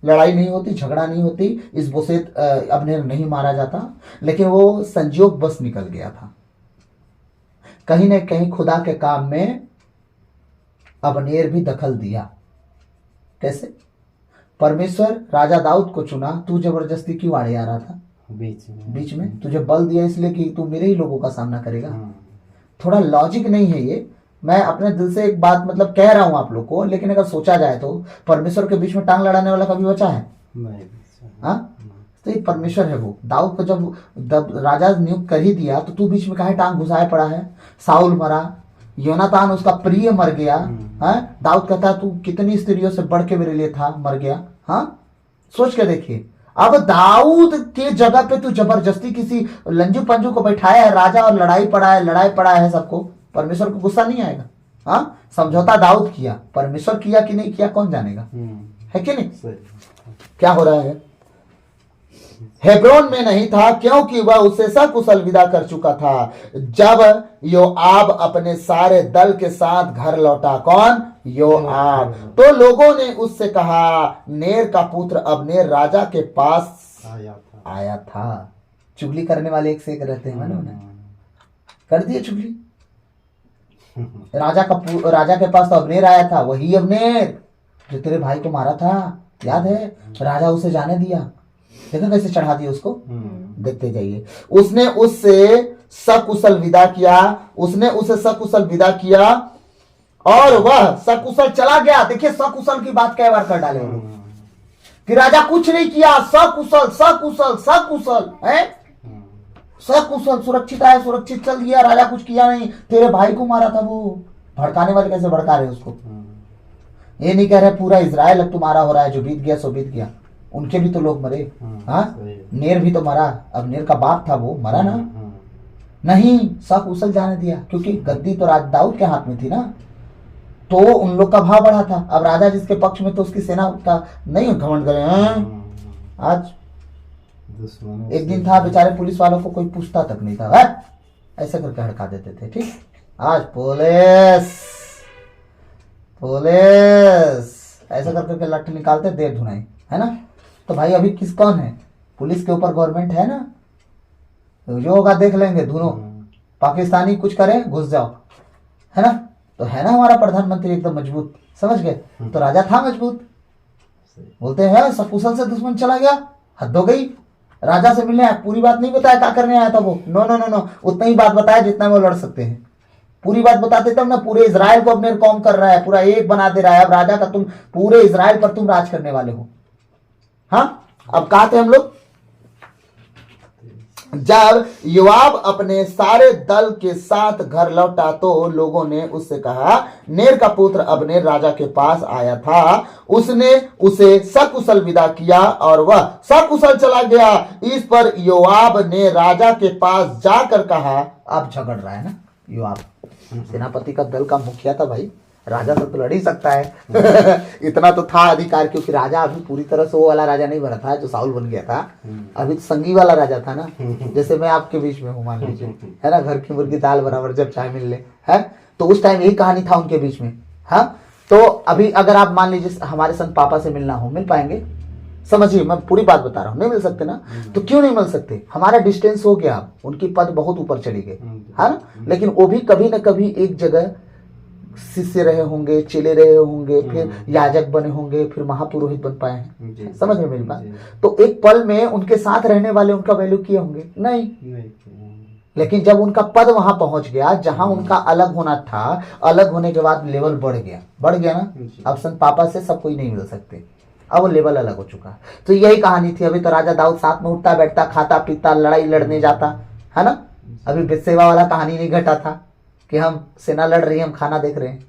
लड़ाई नहीं होती, झगड़ा नहीं होती, इस बोसेत अबनेर नहीं मारा जाता। लेकिन वो संयोग बस निकल गया था। कहीं ना कहीं खुदा के काम में अबनेर भी दखल दिया। कैसे? परमेश्वर राजा दाऊद को चुना, तू जबरदस्ती क्यों आड़े आ रहा था बीच में? तुझे बल दिया इसलिए कि तू मेरे ही लोगों का सामना करेगा। थोड़ा लॉजिक नहीं है ये। मैं अपने दिल से एक बात मतलब कह रहा हूं आप लोग को, लेकिन अगर सोचा जाए तो परमेश्वर के बीच में टांग लड़ाने वाला कभी बचा है? हाँ, तो ये परमेश्वर है। वो दाऊद को जब राजा नियुक्त कर ही दिया तो तू बीच में काहे टांग घुसाए पड़ा है? साउल मरा, योनातान उसका प्रिय मर गया। हाँ, दाऊद कहता तू कितनी स्त्रियों से बढ़ के मेरे लिए था, मर गया। हाँ, सोच के देखिए। अब दाऊद के जगह पे तू जबरदस्ती किसी लंजू पंजू को बैठाया है राजा और लड़ाई पड़ा है सबको, परमेश्वर को गुस्सा नहीं आएगा? हाँ, समझौता दाऊद किया, परमेश्वर किया कि नहीं किया कौन जानेगा, है कि नहीं? क्या हो रहा है? हेब्रोन में नहीं था क्योंकि वह उसे सकुशल विदा कर चुका था। जब योआब अपने सारे दल के साथ घर लौटा, कौन? योआब, तो लोगों ने उससे कहा नेर का पुत्र अबनेर राजा के पास आया था। चुगली करने वाले एक से एक रहते हैं, मैंने उन्हें कर दिया चुगली। राजा के पास तो अबनेर आया था, वही अबनेर जो तेरे भाई को मारा था, याद है? राजा उसे जाने दिया, देखो कैसे चढ़ा दिया उसको। देखते जाइए। उसने उससे सकुशल विदा किया और वह सकुशल चला गया। देखिए सकुशल की बात कई बार कर डाले कि राजा कुछ नहीं किया, सकुशल है, सकुशल सुरक्षित आया, सुरक्षित चल दिया, राजा कुछ किया नहीं, तेरे भाई को मारा था। वो भड़काने वाले कैसे भड़का रहे उसको? ये नहीं कह रहे पूरा इजराइल अब तुम्हारा हो रहा है, जो बीत गया सो बीत गया। उनके भी तो लोग मरे। हाँ, नेर भी तो मरा, अब नेर का बाप था वो मरा ना। नहीं, सकुशल जाने दिया क्योंकि गद्दी तो राज दाऊद के हाथ में थी ना, तो उन लोग का भाव बढ़ा था। अब राजा जिसके पक्ष में तो उसकी सेना का नहीं घमंड करे। आज एक दिन था बेचारे पुलिस वालों को कोई पूछता तक नहीं था, ऐसे करके हड़का देते थे। ठीक, आज पुलिस ऐसा करके लठ निकालते, देर धुनाई, है ना? तो भाई अभी कौन है? पुलिस के ऊपर गवर्नमेंट है ना, तो जो होगा देख लेंगे दोनों। पाकिस्तानी कुछ करे घुस जाओ, है ना? तो है ना हमारा प्रधानमंत्री एकदम मजबूत, समझ गए? तो राजा था मजबूत। बोलते हैं सकुशल से दुश्मन चला गया, हद हो गई। राजा से मिलने पूरी बात नहीं बताया क्या करने आया था वो। नो, उतना ही बात बताया जितना वो लड़ सकते हैं। पूरी बात बताते तब ना। पूरे इजराइल को अब्नेर कौम कर रहा है, पूरा एक बना दे रहा है। अब राजा का तुम, पूरे इजराइल पर तुम राज करने वाले हो। हाँ, अब कहा थे हम लोग, जब योआब अपने सारे दल के साथ घर लौटा तो लोगों ने उससे कहा, नेर का पुत्र अब्नेर राजा के पास आया था, उसने उसे सकुशल विदा किया और वह सकुशल चला गया। इस पर योआब ने राजा के पास जाकर कहा, अब झगड़ रहा है ना योआब, सेनापति का दल का मुखिया था भाई, राजा से तो लड़ ही सकता है इतना तो था अधिकार, क्योंकि राजा अभी पूरी तरह से वो वाला राजा नहीं बना था जो साउल बन गया था। अभी तो संगी वाला राजा था ना, जैसे मैं आपके बीच में हूँ मान लीजिए, है ना, घर की मुर्गी दाल बराबर जब चाय मिल ले, है तो उस टाइम यही कहानी था उनके बीच में। हाँ, तो अभी अगर आप मान लीजिए हमारे संग पापा से मिलना हो, मिल पाएंगे? समझिए, मैं पूरी बात बता रहा हूँ, नहीं मिल सकते ना। तो क्यों नहीं मिल सकते? हमारा डिस्टेंस हो गया, उनकी पद बहुत ऊपर चली गई, है ना। लेकिन वो भी कभी ना कभी एक जगह शिष्य रहे होंगे, चेले रहे होंगे, फिर याजक बने होंगे, फिर महापुरोहित बन पाए हैं। समझ में मेरी बात? तो एक पल में उनके साथ रहने वाले उनका वैल्यू किए होंगे नहीं। लेकिन जब उनका पद वहां पहुंच गया जहां उनका अलग होना था, अलग होने के बाद लेवल बढ़ गया ना। अब संत पापा से सब कोई नहीं मिल सकते, अब वो लेवल अलग हो चुका। तो यही कहानी थी। अभी तो राजा दाऊद साथ में उठता बैठता, खाता पीता, लड़ाई लड़ने जाता, है ना। अभी सेवा वाला कहानी नहीं घटा था कि हम सेना लड़ रही है, हम खाना देख रहे हैं।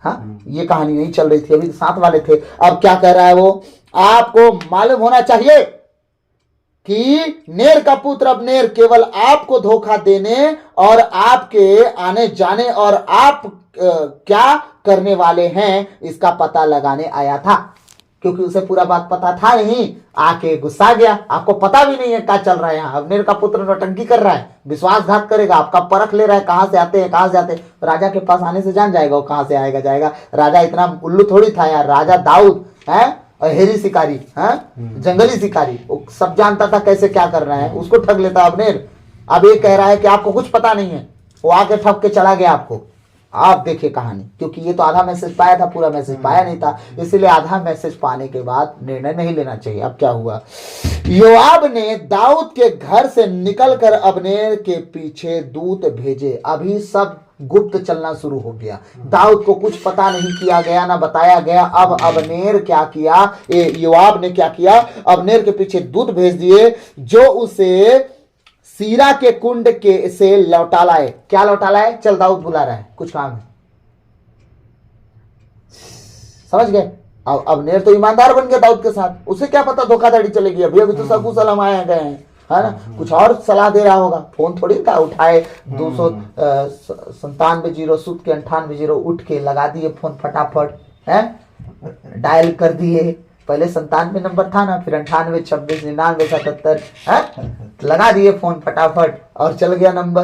हाँ, ये कहानी नहीं चल रही थी, अभी तो साथ वाले थे। अब क्या कह रहा है वो, आपको मालूम होना चाहिए कि नेर का पुत्र अब्नेर केवल आपको धोखा देने और आपके आने जाने और आप क्या करने वाले हैं इसका पता लगाने आया था। क्योंकि उसे पूरा बात पता था नहीं, आके गुस्सा गया। आपको पता भी नहीं है क्या चल रहा है यहाँ, अब्नेर का पुत्र नौटंकी कर रहा है, विश्वासघात करेगा, आपका परख ले रहा है कहां से आते हैं, कहां से आते हैं। राजा के पास आने से जान जाएगा वो कहां से आएगा जाएगा। राजा इतना उल्लू थोड़ी था यार, राजा दाऊद है, हेरी शिकारी है, जंगली शिकारी, वो सब जानता था कैसे क्या कर रहा है, उसको ठग लेता अब्नेर। अब ये कह रहा है कि आपको कुछ पता नहीं है, वो आके ठग के चला गया आपको। आप देखिए कहानी, क्योंकि ये तो आधा मैसेज पाया था, पूरा मैसेज पाया नहीं था, इसलिए आधा मैसेज पाने के बाद निर्णय नहीं लेना चाहिए। अब क्या हुआ, योआब ने दाऊद के घर से निकलकर अब्नेर के पीछे दूत भेजे। अभी सब गुप्त चलना शुरू हो गया, दाऊद को कुछ पता नहीं किया गया, ना बताया गया। अब अब्नेर क्या किया, योआब ने क्या किया, अब्नेर के पीछे दूत भेज दिए जो उसे सीरा के कुंड के से लौटा लाए। क्या लौटा लाए? चल दाऊद बुला रहा है, कुछ काम है। समझ गए? अब अब्नेर तो ईमानदार बन गया दाऊद के साथ, उसे क्या पता धोखाधड़ी चलेगी। अभी तो सकुशल हम आए गए हैं, है ना। कुछ और सलाह दे रहा होगा, फोन थोड़ी था उठाए, 297 सूत के 98 उठ के लगा दिए फोन फटाफट, है डायल कर दिए। पहले 97 नंबर था ना, फिर 98 26 99 77 है, लगा दिए फोन फटाफट और चल गया नंबर।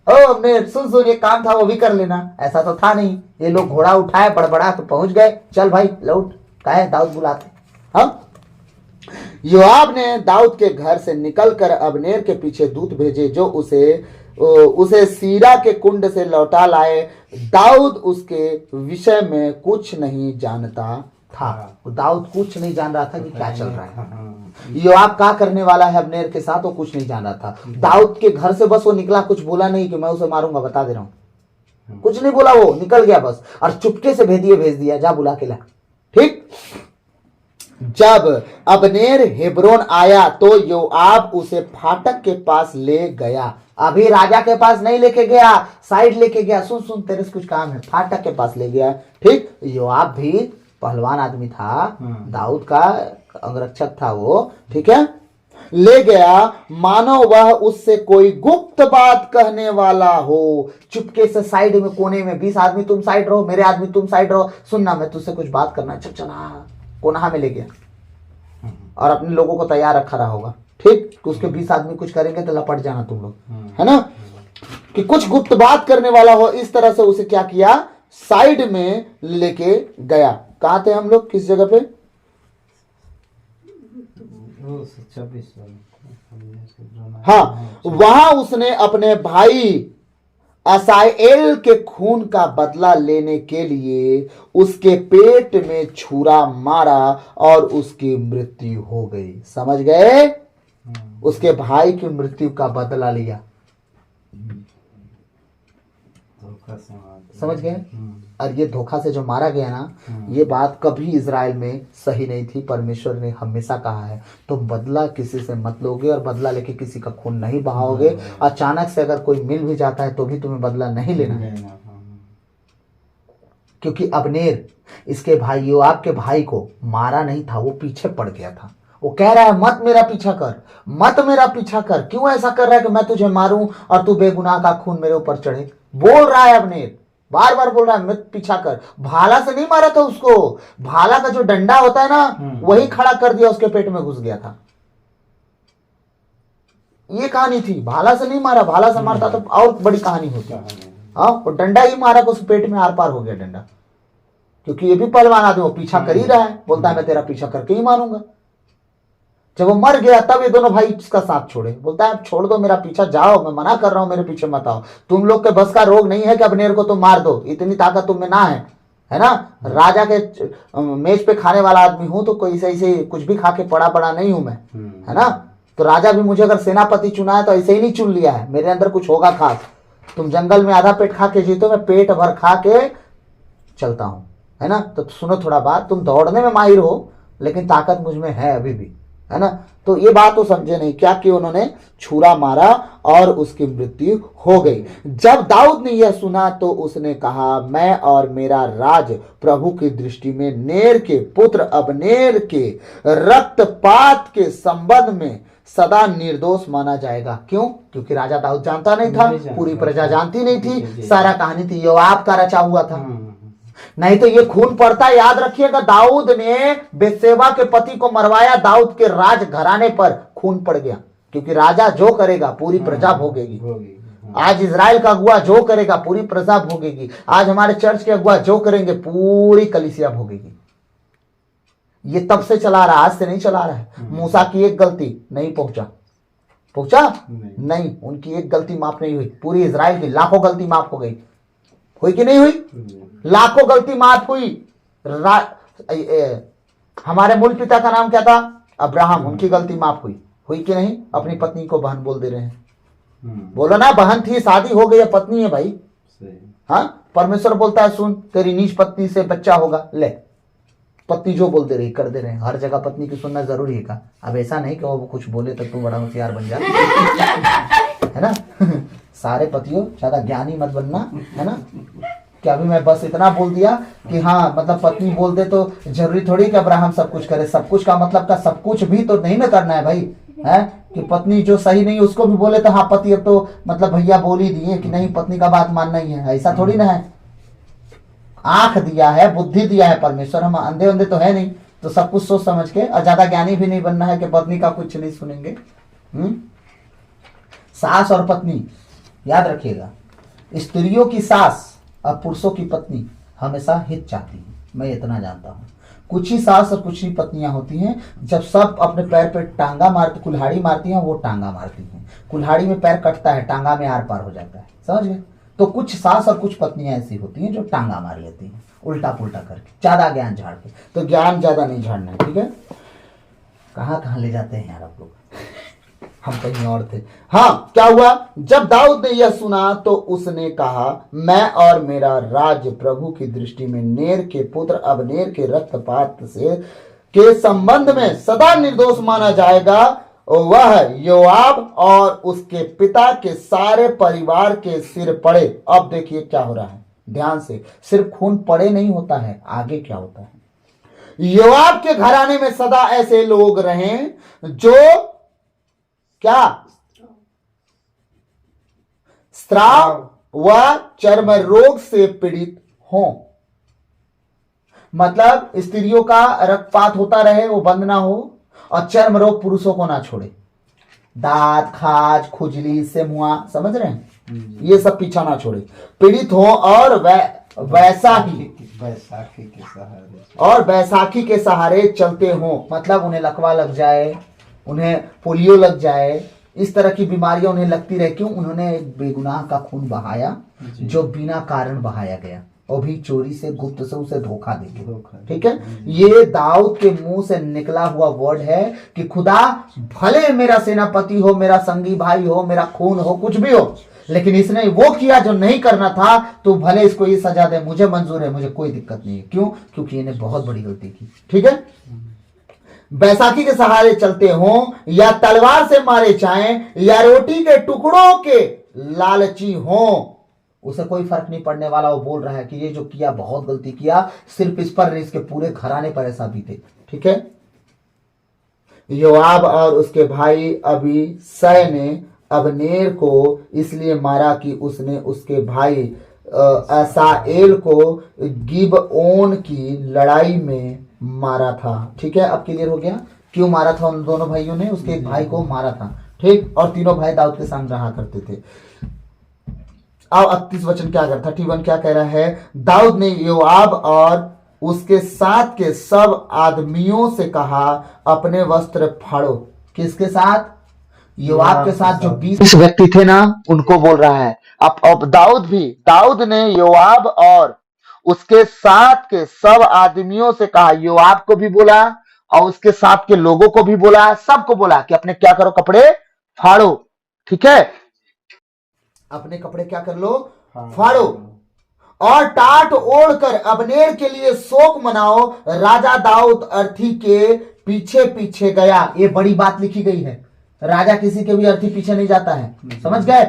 ओ अब्नेर सुन ये काम था वो भी कर लेना, ऐसा तो था नहीं। ये लोग घोड़ा उठाए बड़बड़ा तो पहुंच गए, चल भाई लौट, काहे दाऊद बुलाते। हाँ, योआब ने दाऊद के घर से निकलकर अब्नेर के पीछे दूत भेजे जो उसे सीरा के कुंड से लौटा लाए। दाऊद उसके विषय में कुछ नहीं जानता था, दाऊद कुछ नहीं जान रहा था कि क्या चल रहा है, योआब क्या करने वाला है अब्नेर के साथ, वो कुछ नहीं जान रहा था। दाऊद के घर से बस वो निकला, कुछ बोला नहीं कि मैं उसे मारूंगा, बता दे रहा हूं, कुछ नहीं बोला, वो निकल गया बस, और चुपके से भेज दिया, जा बुला के ला। ठीक, जब अब्नेर हेब्रोन आया तो योआब उसे फाटक के पास ले गया। अभी राजा के पास नहीं लेके गया, साइड लेके गया, सुन तेरे से कुछ काम है, फाटक के पास ले गया। ठीक, योआब भी पहलवान आदमी था, दाऊद का अंगरक्षक था वो, ठीक है, ले गया मानो वह उससे कोई गुप्त बात कहने वाला हो। चुपके से साइड में कोने में 20 आदमी तुम साइड रहो, मेरे आदमी तुम साइड रहो, सुनना मैं तुझसे कुछ बात करना, चला कोना में ले गया और अपने लोगों को तैयार रखा रहा होगा। ठीक, कि उसके 20 आदमी कुछ करेंगे तो लपट जाना तुम लोग, है ना, कि कुछ गुप्त बात करने वाला हो। इस तरह से उसे क्या किया, साइड में लेके गया। कहा थे हम लोग, किस जगह पे? 26। हाँ, वहां उसने अपने भाई असाएल के खून का बदला लेने के लिए उसके पेट में छुरा मारा और उसकी मृत्यु हो गई। समझ गए? उसके भाई की मृत्यु का बदला लिया। धोखा से मार दिया। समझ गए? और ये धोखा से जो मारा गया ना, ये बात कभी इजराइल में सही नहीं थी। परमेश्वर ने हमेशा कहा है तुम बदला किसी से मत लोगे और बदला लेके किसी का खून नहीं बहाओगे। अचानक से अगर कोई मिल भी जाता है तो भी तुम्हें बदला नहीं लेना है, क्योंकि अबनेर इसके भाई योआब के भाई को मारा नहीं था, वो पीछे पड़ गया था। वो कह रहा है मत मेरा पीछा कर, मत मेरा पीछा कर। क्यों ऐसा कर रहा है कि मैं तुझे मारूं और तू बेगुनाह का खून मेरे ऊपर चढ़े? बोल रहा है अबनेर, बार बार बोल रहा है मत पीछा कर। भाला से नहीं मारा था उसको, भाला का जो डंडा होता है ना वही खड़ा कर दिया, उसके पेट में घुस गया था। ये कहानी थी, भाला से नहीं मारा, भाला से मारता तो और बड़ी कहानी होती। हाँ, वो डंडा ही मारा तो उसके पेट में आर पार हो गया डंडा, क्योंकि ये भी पहलवान आदमी, वो पीछा कर ही रहा है, बोलता है मैं तेरा पीछा करके ही मारूंगा। जब वो मर गया तब ये दोनों भाई इसका साथ छोड़े, बोलता है छोड़ दो मेरा पीछा, जाओ, मैं मना कर रहा हूं, मेरे पीछे मत आओ। तुम लोग के बस का रोग नहीं है कि अबनेर को तुम मार दो, इतनी ताकत तुम में ना है ना। राजा के मेज पे खाने वाला आदमी हूं तो कोई ऐसे कुछ भी खा के पड़ा पड़ा नहीं हूं मैं, है ना। तो राजा भी मुझे अगर सेनापति चुना है तो ऐसे ही नहीं चुन लिया है, मेरे अंदर कुछ होगा खास। तुम जंगल में आधा पेट खा के जीतो, मैं पेट भर खा के चलता हूं, है ना। तो सुनो थोड़ा बात, तुम दौड़ने में माहिर हो लेकिन ताकत मुझ में है अभी भी, है ना। तो ये बात तो समझे नहीं, क्या कि उन्होंने छुरा मारा और उसकी मृत्यु हो गई। जब दाऊद ने यह सुना तो उसने कहा मैं और मेरा राज प्रभु की दृष्टि में नेर के पुत्र अबनेर के रक्तपात के संबंध में सदा निर्दोष माना जाएगा। क्यों? क्योंकि राजा दाऊद जानता नहीं था, पूरी प्रजा जानती नहीं थी, सारा कहानी थी योआब का रचा हुआ था। नहीं तो ये खून पड़ता, याद रखिएगा, दाऊद ने बेतशेबा के पति को मरवाया, दाऊद के राज घराने पर खून पड़ गया, क्योंकि राजा जो करेगा पूरी प्रजा भोगेगी। आज इजराइल का अगुआ जो करेगा पूरी प्रजा भोगेगी। आज हमारे चर्च के अगुआ जो करेंगे पूरी कलीसिया भोगेगी। ये तब से चला रहा, आज से नहीं चला रहा है। मूसा की एक गलती नहीं पहुंचा नहीं, उनकी एक गलती माफ नहीं हुई, पूरी इजराइल की लाखों गलती माफ हो गई। हुई कि नहीं हुई? लाखों गलती माफ हुई। हमारे मूल पिता का नाम क्या था? अब्राहम, उनकी गलती माफ हुई कि नहीं? अपनी पत्नी को बहन बोल दे रहे हैं, बोलो ना, बहन थी, शादी हो गई, पत्नी है भाई। हाँ, परमेश्वर बोलता है सुन तेरी नीच पत्नी से बच्चा होगा, ले पत्नी जो बोल दे रही कर दे रहे हैं। हर जगह पत्नी की सुनना जरूरी है का? अब ऐसा नहीं कि वो कुछ बोले तो तू बड़ा होशियार बन जा, है ना। सारे पतियों ज्यादा ज्ञानी मत बनना, है ना। क्या अभी मैं बस इतना बोल दिया कि हाँ मतलब पत्नी बोल दे तो जरूरी थोड़ी कि अब्राहम सब कुछ करे। सब कुछ का मतलब का सब कुछ भी तो नहीं ना करना है भाई, है कि पत्नी जो सही नहीं उसको भी बोले तो हाँ पति अब तो मतलब भैया बोल ही दिए कि नहीं पत्नी का बात मानना ही है, ऐसा थोड़ी ना है। आंख दिया है, बुद्धि दिया है परमेश्वर, हम अंधे अंधे तो है नहीं, तो सब कुछ सोच समझ के, और ज्यादा ज्ञानी भी नहीं बनना है कि पत्नी का कुछ नहीं सुनेंगे। सास और पत्नी याद रखिएगा, स्त्रियों की सास और पुरुषों की पत्नी हमेशा हित चाहती है, मैं इतना जानता हूँ। कुछ ही सास और कुछ ही पत्नियां होती हैं, जब सब अपने पैर पे टांगा मारती, कुल्हाड़ी मारती हैं, वो टांगा मारती हैं। कुल्हाड़ी में पैर कटता है, टांगा में आर पार हो जाता है, समझ गए। तो कुछ सास और कुछ पत्नियां ऐसी होती हैं जो टांगा मार लेती हैं उल्टा पुल्टा करके, ज्यादा ज्ञान झाड़ के। तो ज्ञान ज्यादा नहीं झाड़ना है, ठीक है। कहाँ कहाँ ले जाते हैं यार आप लोग, हम कहीं और थे। हाँ, क्या हुआ? जब दाऊद ने यह सुना तो उसने कहा मैं और मेरा राज्य प्रभु की दृष्टि में नेर के पुत्र अबनेर के रक्तपात से के संबंध में सदा निर्दोष माना जाएगा। वह योआब और उसके पिता के सारे परिवार के सिर पड़े। अब देखिए क्या हो रहा है, ध्यान से। सिर्फ खून पड़े नहीं होता है, आगे क्या होता है। योआब के घराने में सदा ऐसे लोग रहें जो क्या स्त्राव व चर्म रोग से पीड़ित हों। मतलब स्त्रियों का रक्तपात होता रहे, वो बंद ना हो, और चर्म रोग पुरुषों को ना छोड़े। दांत, खाज, खुजली से मुआ, समझ रहे हैं, ये सब पीछा ना छोड़े, पीड़ित हो। और बैसाखी के सहारे चलते हो। मतलब उन्हें लकवा लग जाए, उन्हें पोलियो लग जाए, इस तरह की बीमारियां उन्हें लगती रहे। क्यों? उन्होंने एक बेगुनाह का खून बहाया जो बिना कारण बहाया गया, और भी चोरी से, गुप्त से उसे धोखा देके, ठीक है। ये दाऊद के मुंह से निकला हुआ वर्ड है कि खुदा भले मेरा सेनापति हो, मेरा संगी भाई हो, मेरा खून हो, कुछ भी हो, लेकिन इसने वो किया जो नहीं करना था, तो भले इसको ये सजा दे, मुझे मंजूर है, मुझे कोई दिक्कत नहीं है। क्यों? क्योंकि इसने बहुत बड़ी गलती की। ठीक है, बैसाखी के सहारे चलते हों या तलवार से मारे जाएं या रोटी के टुकड़ों के लालची हों, उसे कोई फर्क नहीं पड़ने वाला। वो बोल रहा है कि ये जो किया बहुत गलती किया, सिर्फ इस पर नहीं, इसके पूरे घराने पर ऐसा बीते। ठीक है, योआब और उसके भाई अबीशै ने अबनेर को इसलिए मारा कि उसने उसके भाई असाएल को गिबओन की लड़ाई में मारा था। ठीक है, अब क्लियर हो गया क्यों मारा था उन दोनों भाइयों ने, उसके एक भाई को मारा था। ठीक, और तीनों भाई दाऊद के सामने रहा करते थे। अब 38 वचन क्या करता, 31 क्या कह रहा है, दाऊद ने योआब और उसके साथ के सब आदमियों से कहा, अपने वस्त्र फाड़ो। किसके साथ? योआब के साथ जो 20 व्यक्ति थे ना, उनको बोल रहा है। अब दाऊद ने योआब और उसके साथ के सब आदमियों से कहा, योआब को भी बोला और उसके साथ के लोगों को भी बोला, सबको बोला कि अपने क्या करो, कपड़े फाड़ो। ठीक है, अपने कपड़े क्या कर लो, फाड़ो, और टाट ओढ़कर अबनेर के लिए शोक मनाओ। राजा दाऊद अर्थी के पीछे पीछे गया। ये बड़ी बात लिखी गई है, राजा किसी के भी अर्थी पीछे नहीं जाता है, समझ गए?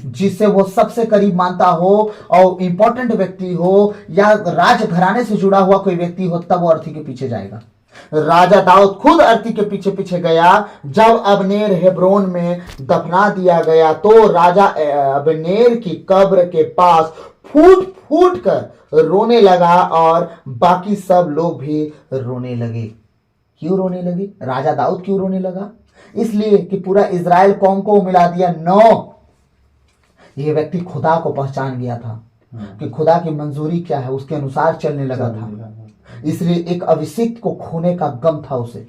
जिससे वो सबसे करीब मानता हो और इंपॉर्टेंट व्यक्ति हो या राज घराने से जुड़ा हुआ कोई व्यक्ति हो, तब वो अर्थी के पीछे जाएगा। राजा दाऊद खुद अर्थी के पीछे पीछे गया। जब अबनेर हेब्रोन में दफना दिया गया, तो राजा अबनेर की कब्र के पास फूट फूट कर रोने लगा और बाकी सब लोग भी रोने लगे। क्यों रोने लगे? राजा दाऊद क्यों रोने लगा? इसलिए कि पूरा इज़राइल कौम को मिला दिया। 9 ये व्यक्ति खुदा को पहचान गया था कि खुदा की मंजूरी क्या है, उसके अनुसार चलने लगा था। इसलिए एक अभिषिक्त को खोने का गम था उसे।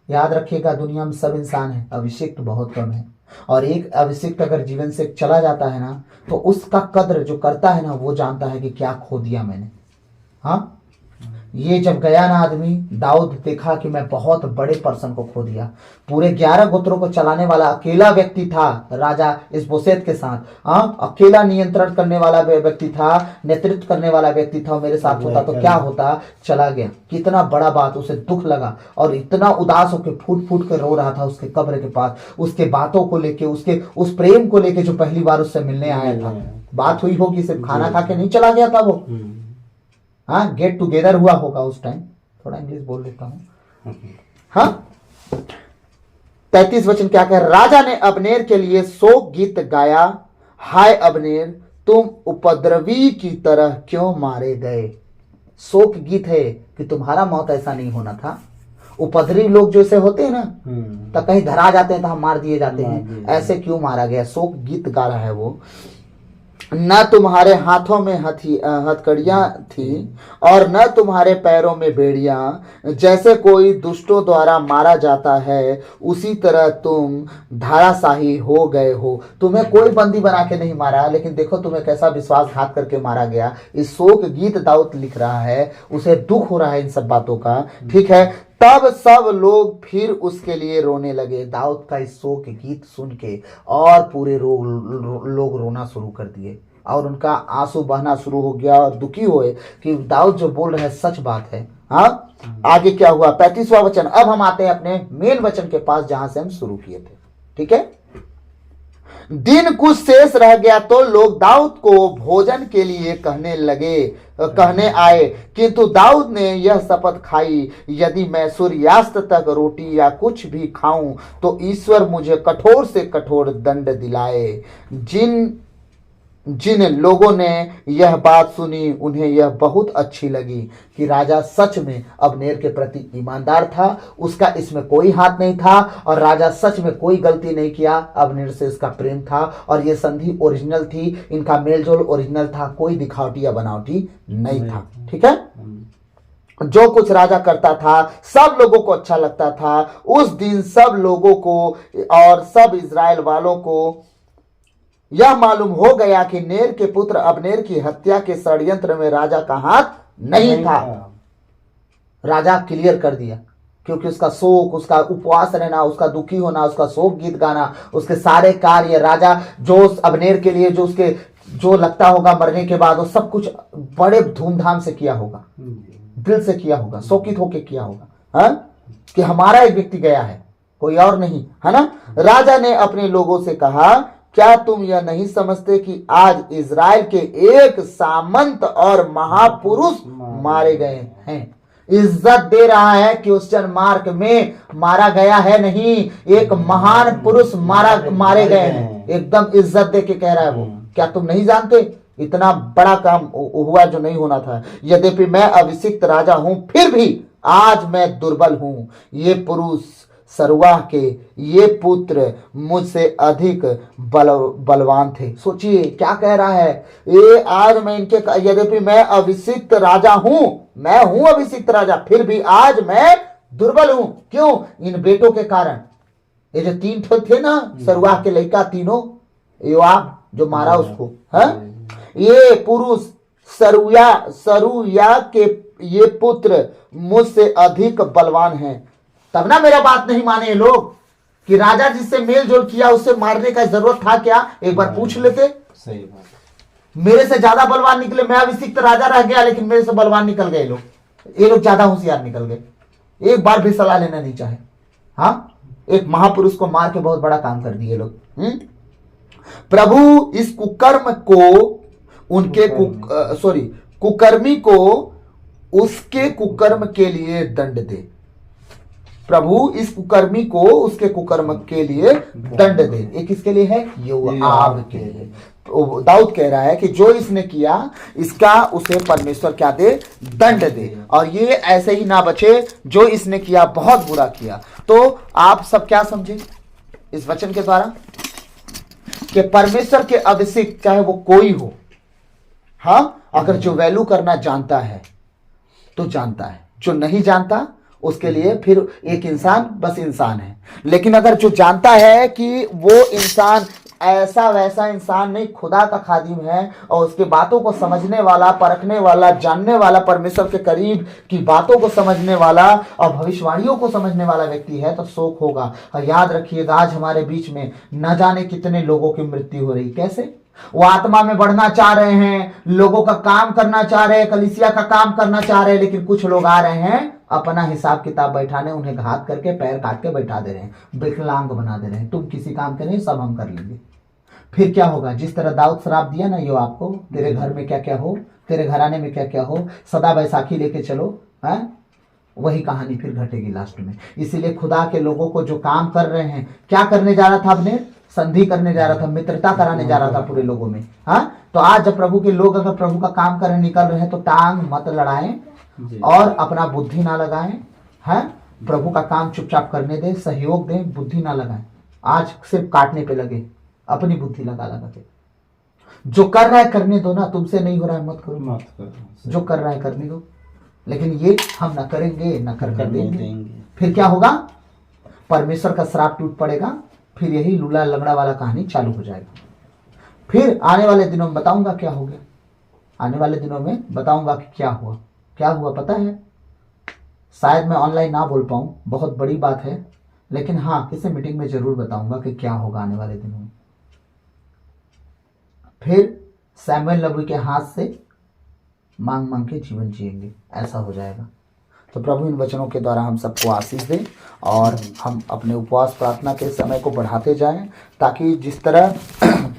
याद रखिएगा, दुनिया में सब इंसान है, अभिषिक्त बहुत कम है। और एक अभिषिक्त अगर जीवन से चला जाता है ना, तो उसका कद्र जो करता है ना, वो जानता है कि क्या खो दिया मैंने। हाँ, ये जब गया ना आदमी, दाऊद देखा कि मैं बहुत बड़े पर्सन को खो दिया। पूरे 11 गोत्रों को चलाने वाला अकेला व्यक्ति था राजा इशबोशेत के साथ। हाँ, अकेला नियंत्रण करने वाला व्यक्ति था, नेतृत्व करने वाला व्यक्ति था। मेरे साथ होता तो क्या होता, चला गया। कितना बड़ा बात, उसे दुख लगा और इतना उदास होकर फूट फूट कर रो रहा था उसके कब्र के पास, उसके बातों को लेके, उसके उस प्रेम को लेके जो पहली बार उससे मिलने आया था। बात हुई होगी, सिर्फ खाना खा के नहीं चला गया था वो। हाँ, गेट टुगेदर हुआ होगा उस टाइम। थोड़ा इंग्लिश बोल लेता हूं। हाँ, 33 वचन क्या कह, राजा ने अबनेर के लिए शोक गीत गाया। हाय अबनेर, तुम उपद्रवी की तरह क्यों मारे गए? शोक गीत है कि तुम्हारा मौत ऐसा नहीं होना था। उपद्रवी लोग जैसे होते हैं ना, तो कहीं धरा जाते हैं तो हम मार दिए जाते हैं, ऐसे क्यों मारा गया? शोक गीत गा रहा है वो। न तुम्हारे हाथों में हथकड़ियां थी और न तुम्हारे पैरों में बेड़ियां। जैसे कोई दुष्टों द्वारा मारा जाता है, उसी तरह तुम धाराशाही हो गए हो। तुम्हें कोई बंदी बना के नहीं मारा, लेकिन देखो तुम्हें कैसा विश्वासघात करके मारा गया। इस शोक गीत दाऊद लिख रहा है, उसे दुख हो रहा है इन सब बातों का। ठीक है, तब सब लोग फिर उसके लिए रोने लगे। दाऊद का इस शोक गीत सुन के और पूरे लोग रोना शुरू कर दिए और उनका आंसू बहना शुरू हो गया और दुखी हुए कि दाऊद जो बोल रहे हैं सच बात है। हाँ, आगे क्या हुआ? 35वां वचन। अब हम आते हैं अपने मेन वचन के पास, जहां से हम शुरू किए थे। ठीक है, दिन कुछ शेष रह गया तो लोग दाऊद को भोजन के लिए कहने आए, किंतु दाऊद ने यह शपथ खाई, यदि मैं सूर्यास्त तक रोटी या कुछ भी खाऊं तो ईश्वर मुझे कठोर से कठोर दंड दिलाए। जिन लोगों ने यह बात सुनी, उन्हें यह बहुत अच्छी लगी कि राजा सच में अबनेर के प्रति ईमानदार था, उसका इसमें कोई हाथ नहीं था और राजा सच में कोई गलती नहीं किया। अबनेर से इसका प्रेम था और ये संधि ओरिजिनल थी, इनका मेलजोल ओरिजिनल था, कोई दिखावटी या बनावटी नहीं था। ठीक है, जो कुछ राजा करता था सब लोगों को अच्छा लगता था। उस दिन सब लोगों को और सब इजराइल वालों को यह मालूम हो गया कि नेर के पुत्र अबनेर की हत्या के षड्यंत्र में राजा का हाथ नहीं था। राजा क्लियर कर दिया क्योंकि उसका शोक, उसका उपवास रहना, उसका दुखी होना, उसका शोक गीत गाना, उसके सारे कार्य राजा जो अबनेर के लिए जो लगता होगा मरने के बाद, वो सब कुछ बड़े धूमधाम से किया होगा, दिल से किया होगा, शोकित होके किया होगा, हाँ? कि हमारा एक व्यक्ति गया है, कोई और नहीं, है ना। राजा ने अपने लोगों से कहा, क्या तुम यह नहीं समझते कि आज इज़राइल के एक सामंत और महापुरुष मारे गए हैं। इज्जत दे रहा है कि क्वेश्चन मार्क में मारा गया है नहीं, एक महान पुरुष मारे गए हैं, एकदम इज्जत दे के कह रहा है वो। क्या तुम नहीं जानते इतना बड़ा काम हुआ जो नहीं होना था। यद्यपि मैं अभिषिक्त राजा हूं, फिर भी आज मैं दुर्बल हूं। ये पुरुष सरुआह के ये पुत्र मुझसे अधिक बलवान थे। सोचिए क्या कह रहा है ये, आज मैं इनके, यद्यपि मैं अभिषिक्त राजा हूं, मैं हूं अभिषिक्त राजा, फिर भी आज मैं दुर्बल हूं। क्यों? इन बेटों के कारण। ये जो 3 थे ना सरुआह के लड़का तीनों, योआब जो मारा उसको, है? ये पुरुष सरुया के ये पुत्र मुझसे अधिक बलवान हैं। तब ना मेरा बात नहीं माने लोग कि राजा जिससे मेल जोल किया उससे मारने का जरूरत था क्या? एक बार पूछ लेते। सही बात। मेरे से ज्यादा बलवान निकले, मैं अभिषिक्त राजा रह गया लेकिन मेरे से बलवान निकल गए लोग, ये लोग ज्यादा होशियार निकल गए, एक बार भी सलाह लेना नहीं चाहे। हाँ, एक महापुरुष को मार के बहुत बड़ा काम कर दिए लोग। प्रभु इस कुकर्म को उनके कुकर्मी को उसके कुकर्म के लिए दंड दे। प्रभु इस कुकर्मी को उसके कुकर्म के लिए दंड दे। ये किसके लिए है? योआब के लिए। तो दाऊद कह रहा है कि जो इसने किया इसका उसे परमेश्वर क्या दे? दंड दे। और ये ऐसे ही ना बचे, जो इसने किया बहुत बुरा किया। तो आप सब क्या समझे इस वचन के द्वारा? कि परमेश्वर के अभिषिक्त चाहे वो कोई हो, हाँ, अगर जो वैल्यू करना जानता है तो जानता है, जो नहीं जानता उसके लिए फिर एक इंसान बस इंसान है। लेकिन अगर जो जानता है कि वो इंसान ऐसा वैसा इंसान नहीं, खुदा का खादिम है और उसके बातों को समझने वाला, परखने वाला, जानने वाला, परमेश्वर के करीब की बातों को समझने वाला और भविष्यवाणियों को समझने वाला व्यक्ति है, तो शोक होगा। और याद रखिएगा, आज हमारे बीच में न जाने कितने लोगों की मृत्यु हो रही। कैसे? वो आत्मा में बढ़ना चाह रहे हैं, लोगों का काम करना चाह रहे हैं, कलीसिया का काम करना चाह रहे हैं, लेकिन कुछ लोग आ रहे हैं अपना हिसाब किताब बैठाने, उन्हें घात करके पैर काट के बैठा दे रहे हैं, विकलांग बना दे रहे हैं। तुम किसी काम के नहीं, सब हम कर लेंगे। फिर क्या होगा? जिस तरह दाऊद श्राप दिया ना, यो आपको, तेरे घर में क्या क्या हो, तेरे घराने में क्या क्या हो, सदा बैसाखी लेके चलो, है? वही कहानी फिर घटेगी लास्ट में। इसीलिए खुदा के लोगों को जो काम कर रहे हैं, क्या करने जा रहा था? अपने संधि करने जा रहा था, मित्रता कराने जा रहा था पूरे लोगों में। हाँ, तो आज जब प्रभु के लोग अगर प्रभु का काम करने निकल रहे हैं तो टांग मत लड़ाएं और अपना बुद्धि ना लगाएं। हैं? प्रभु का काम चुपचाप करने दें, सहयोग दें, बुद्धि ना लगाएं। आज सिर्फ काटने पे लगे, अपनी बुद्धि लगा के। जो कर रहा है करने दो ना, तुमसे नहीं हो रहा है मत करो। जो कर रहा है करने दो, लेकिन ये हम ना करेंगे ना करने देंगे। फिर क्या होगा? परमेश्वर का श्राप टूट पड़ेगा, फिर यही लूला लंगड़ा वाला कहानी चालू हो जाएगा। फिर आने वाले दिनों में बताऊंगा क्या हो गया, आने वाले दिनों में बताऊंगा कि क्या हुआ पता है। शायद मैं ऑनलाइन ना बोल पाऊं, बहुत बड़ी बात है, लेकिन हाँ, किसी मीटिंग में जरूर बताऊंगा कि क्या होगा आने वाले दिनों में। फिर सैमुएल नबी के हाथ से मांग मांग के जीवन जिएंगे, ऐसा हो जाएगा। तो प्रभु इन वचनों के द्वारा हम सबको आशीष दें और हम अपने उपवास प्रार्थना के समय को बढ़ाते जाएं, ताकि जिस तरह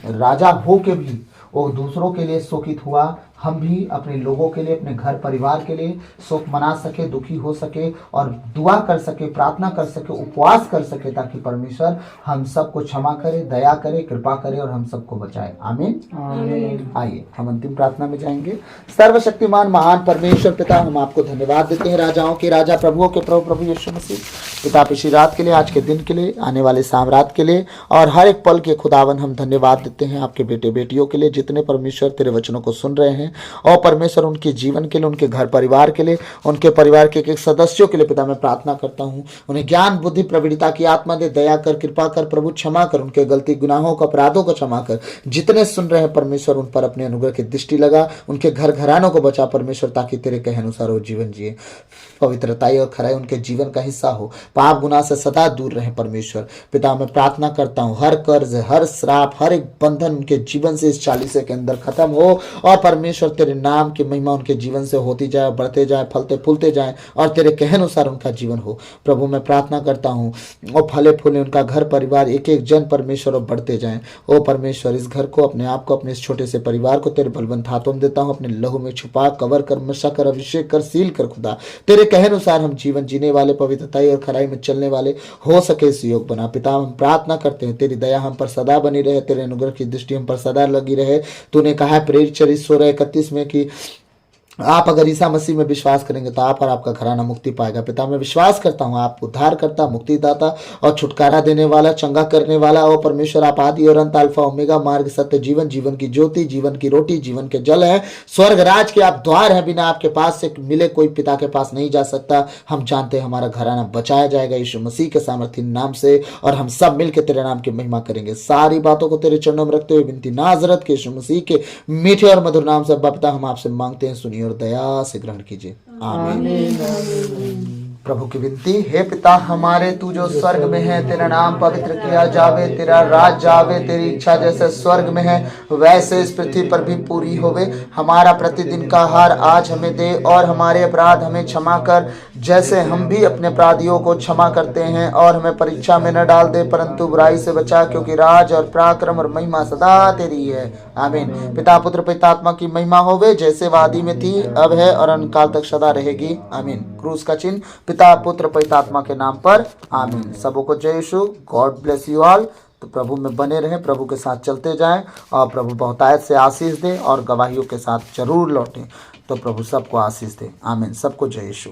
राजा हो के भी वो दूसरों के लिए शोकित हुआ, हम भी अपने लोगों के लिए, अपने घर परिवार के लिए शोक मना सके, दुखी हो सके और दुआ कर सके, प्रार्थना कर सके, उपवास कर सके, ताकि परमेश्वर हम सबको क्षमा करे, दया करे, कृपा करे और हम सबको बचाए। आमीन, आमीन। आइए हम अंतिम प्रार्थना में जाएंगे। सर्वशक्तिमान महान परमेश्वर पिता, हम आपको धन्यवाद देते हैं, राजाओं के राजा, प्रभुओं के प्रभु, प्रभु यीशु मसीह पिता, पिछली रात के लिए, आज के दिन के लिए, आने वाले सामरात के लिए और हर एक पल के खुदावन हम धन्यवाद देते हैं। आपके बेटे बेटियों के लिए जितने परमेश्वर तेरे वचनों को सुन रहे हैं, हैं। और परमेश्वर उनके जीवन के लिए, उनके घर परिवार के लिए, उनके परिवार के एक सदस्यों के लिए पिता मैं प्रार्थना करता हूँ। उन्हें ज्ञान बुद्धि प्रवीणता की आत्मा दे, दया कर, कृपा कर प्रभु, क्षमा कर, उनके गलती गुनाहों को अपराधों को क्षमा कर। जितने सुन रहे हैं परमेश्वर उन पर अपने अनुग्रह की दृष्टि लगा, उनके घर घरानों को बचा परमेश्वर, ताकि तेरे कहे अनुसार वो जीवन जिए। पवित्रताई और खराई उनके जीवन का हिस्सा हो, पाप गुनाह से सदा दूर रहे परमेश्वर। पिता मैं प्रार्थना करता हूँ हर कर्ज, हर श्राप, हर एक बंधन उनके जीवन से इस 40 के अंदर खत्म हो, और परमेश्वर तेरे नाम की महिमा उनके जीवन से होती जाए, बढ़ते जाए, फलते फूलते जाए, और तेरे कहे अनुसार उनका जीवन हो। प्रभु मैं प्रार्थना करता हूँ और फले फूले उनका घर परिवार, एक एक जन परमेश्वर और बढ़ते जाएं। ओ परमेश्वर इस घर को, अपने आप को, अपने इस छोटे से परिवार को तेरे बलवंत हाथों में देता हूँ। अपने लहू में छुपा, कवर कर, मशा कर, अभिषेक कर, सील कर खुदा। तेरे कहे अनुसार हम जीवन जीने वाले, पवित्रताई और खराई में चलने वाले हो सके इस योग बना। पिता हम प्रार्थना करते हैं तेरी दया हम पर सदा बनी रहे, तेरे अनुग्रह की दृष्टि हम पर सदा लगी रहे। तूने कहा है प्रेरित 16:31 में कि आप अगर ईसा मसीह में विश्वास करेंगे तो आप और आपका घराना मुक्ति पाएगा। पिता मैं विश्वास करता हूँ आप उद्धार करता, मुक्तिदाता और छुटकारा देने वाला, चंगा करने वाला और परमेश्वर आप आदि और अंत, अल्फा ओमेगा, मार्ग, सत्य, जीवन, जीवन की ज्योति, जीवन की रोटी, जीवन के जल है। स्वर्ग राज के आप द्वार हैं, बिना आपके पास से मिले कोई पिता के पास नहीं जा सकता। हम जानते हैं हमारा घराना बचाया जाएगा यीशु मसीह के सामर्थी नाम से, और हम सब मिलकर तेरे नाम की महिमा करेंगे। सारी बातों को तेरे चरणों में रखते हुए विनती नाजरत के यीशु मसीह के मीठे और मधुर नाम से पिता हम आपसे मांगते हैं, सुनिए और दया से ग्रहण कीजिए। आमीन। प्रभु की विनती, हे पिता हमारे तू जो स्वर्ग में है, तेरा नाम पवित्र किया जावे, तेरा राज जावे, तेरी इच्छा जैसे स्वर्ग में है वैसे इस पृथ्वी पर भी पूरी होवे। हमारा प्रतिदिन का आहार आज हमें दे, और हमारे अपराध हमें क्षमा कर जैसे हम भी अपने अपराधियों को क्षमा करते हैं, और हमें परीक्षा में न डाल दे परंतु बुराई से बचा, क्योंकि राज और पराक्रम और महिमा सदा तेरी है। आमीन। पिता पुत्र पवित्र आत्मा की महिमा होवे, जैसे वादी में थी, अब है और अनकाल तक सदा रहेगी। आमीन। क्रूस का चिन्ह पिता पुत्र पवित्र आत्मा के नाम पर। आमीन। सबों को जय Yeshu. God bless you all. तो प्रभु में बने रहें, प्रभु के साथ चलते जाएं, और प्रभु बहुतायत से आशीष दे, और गवाहियों के साथ जरूर लौटें। तो प्रभु सबको आशीष दे। आमीन। सबको जय यीशु।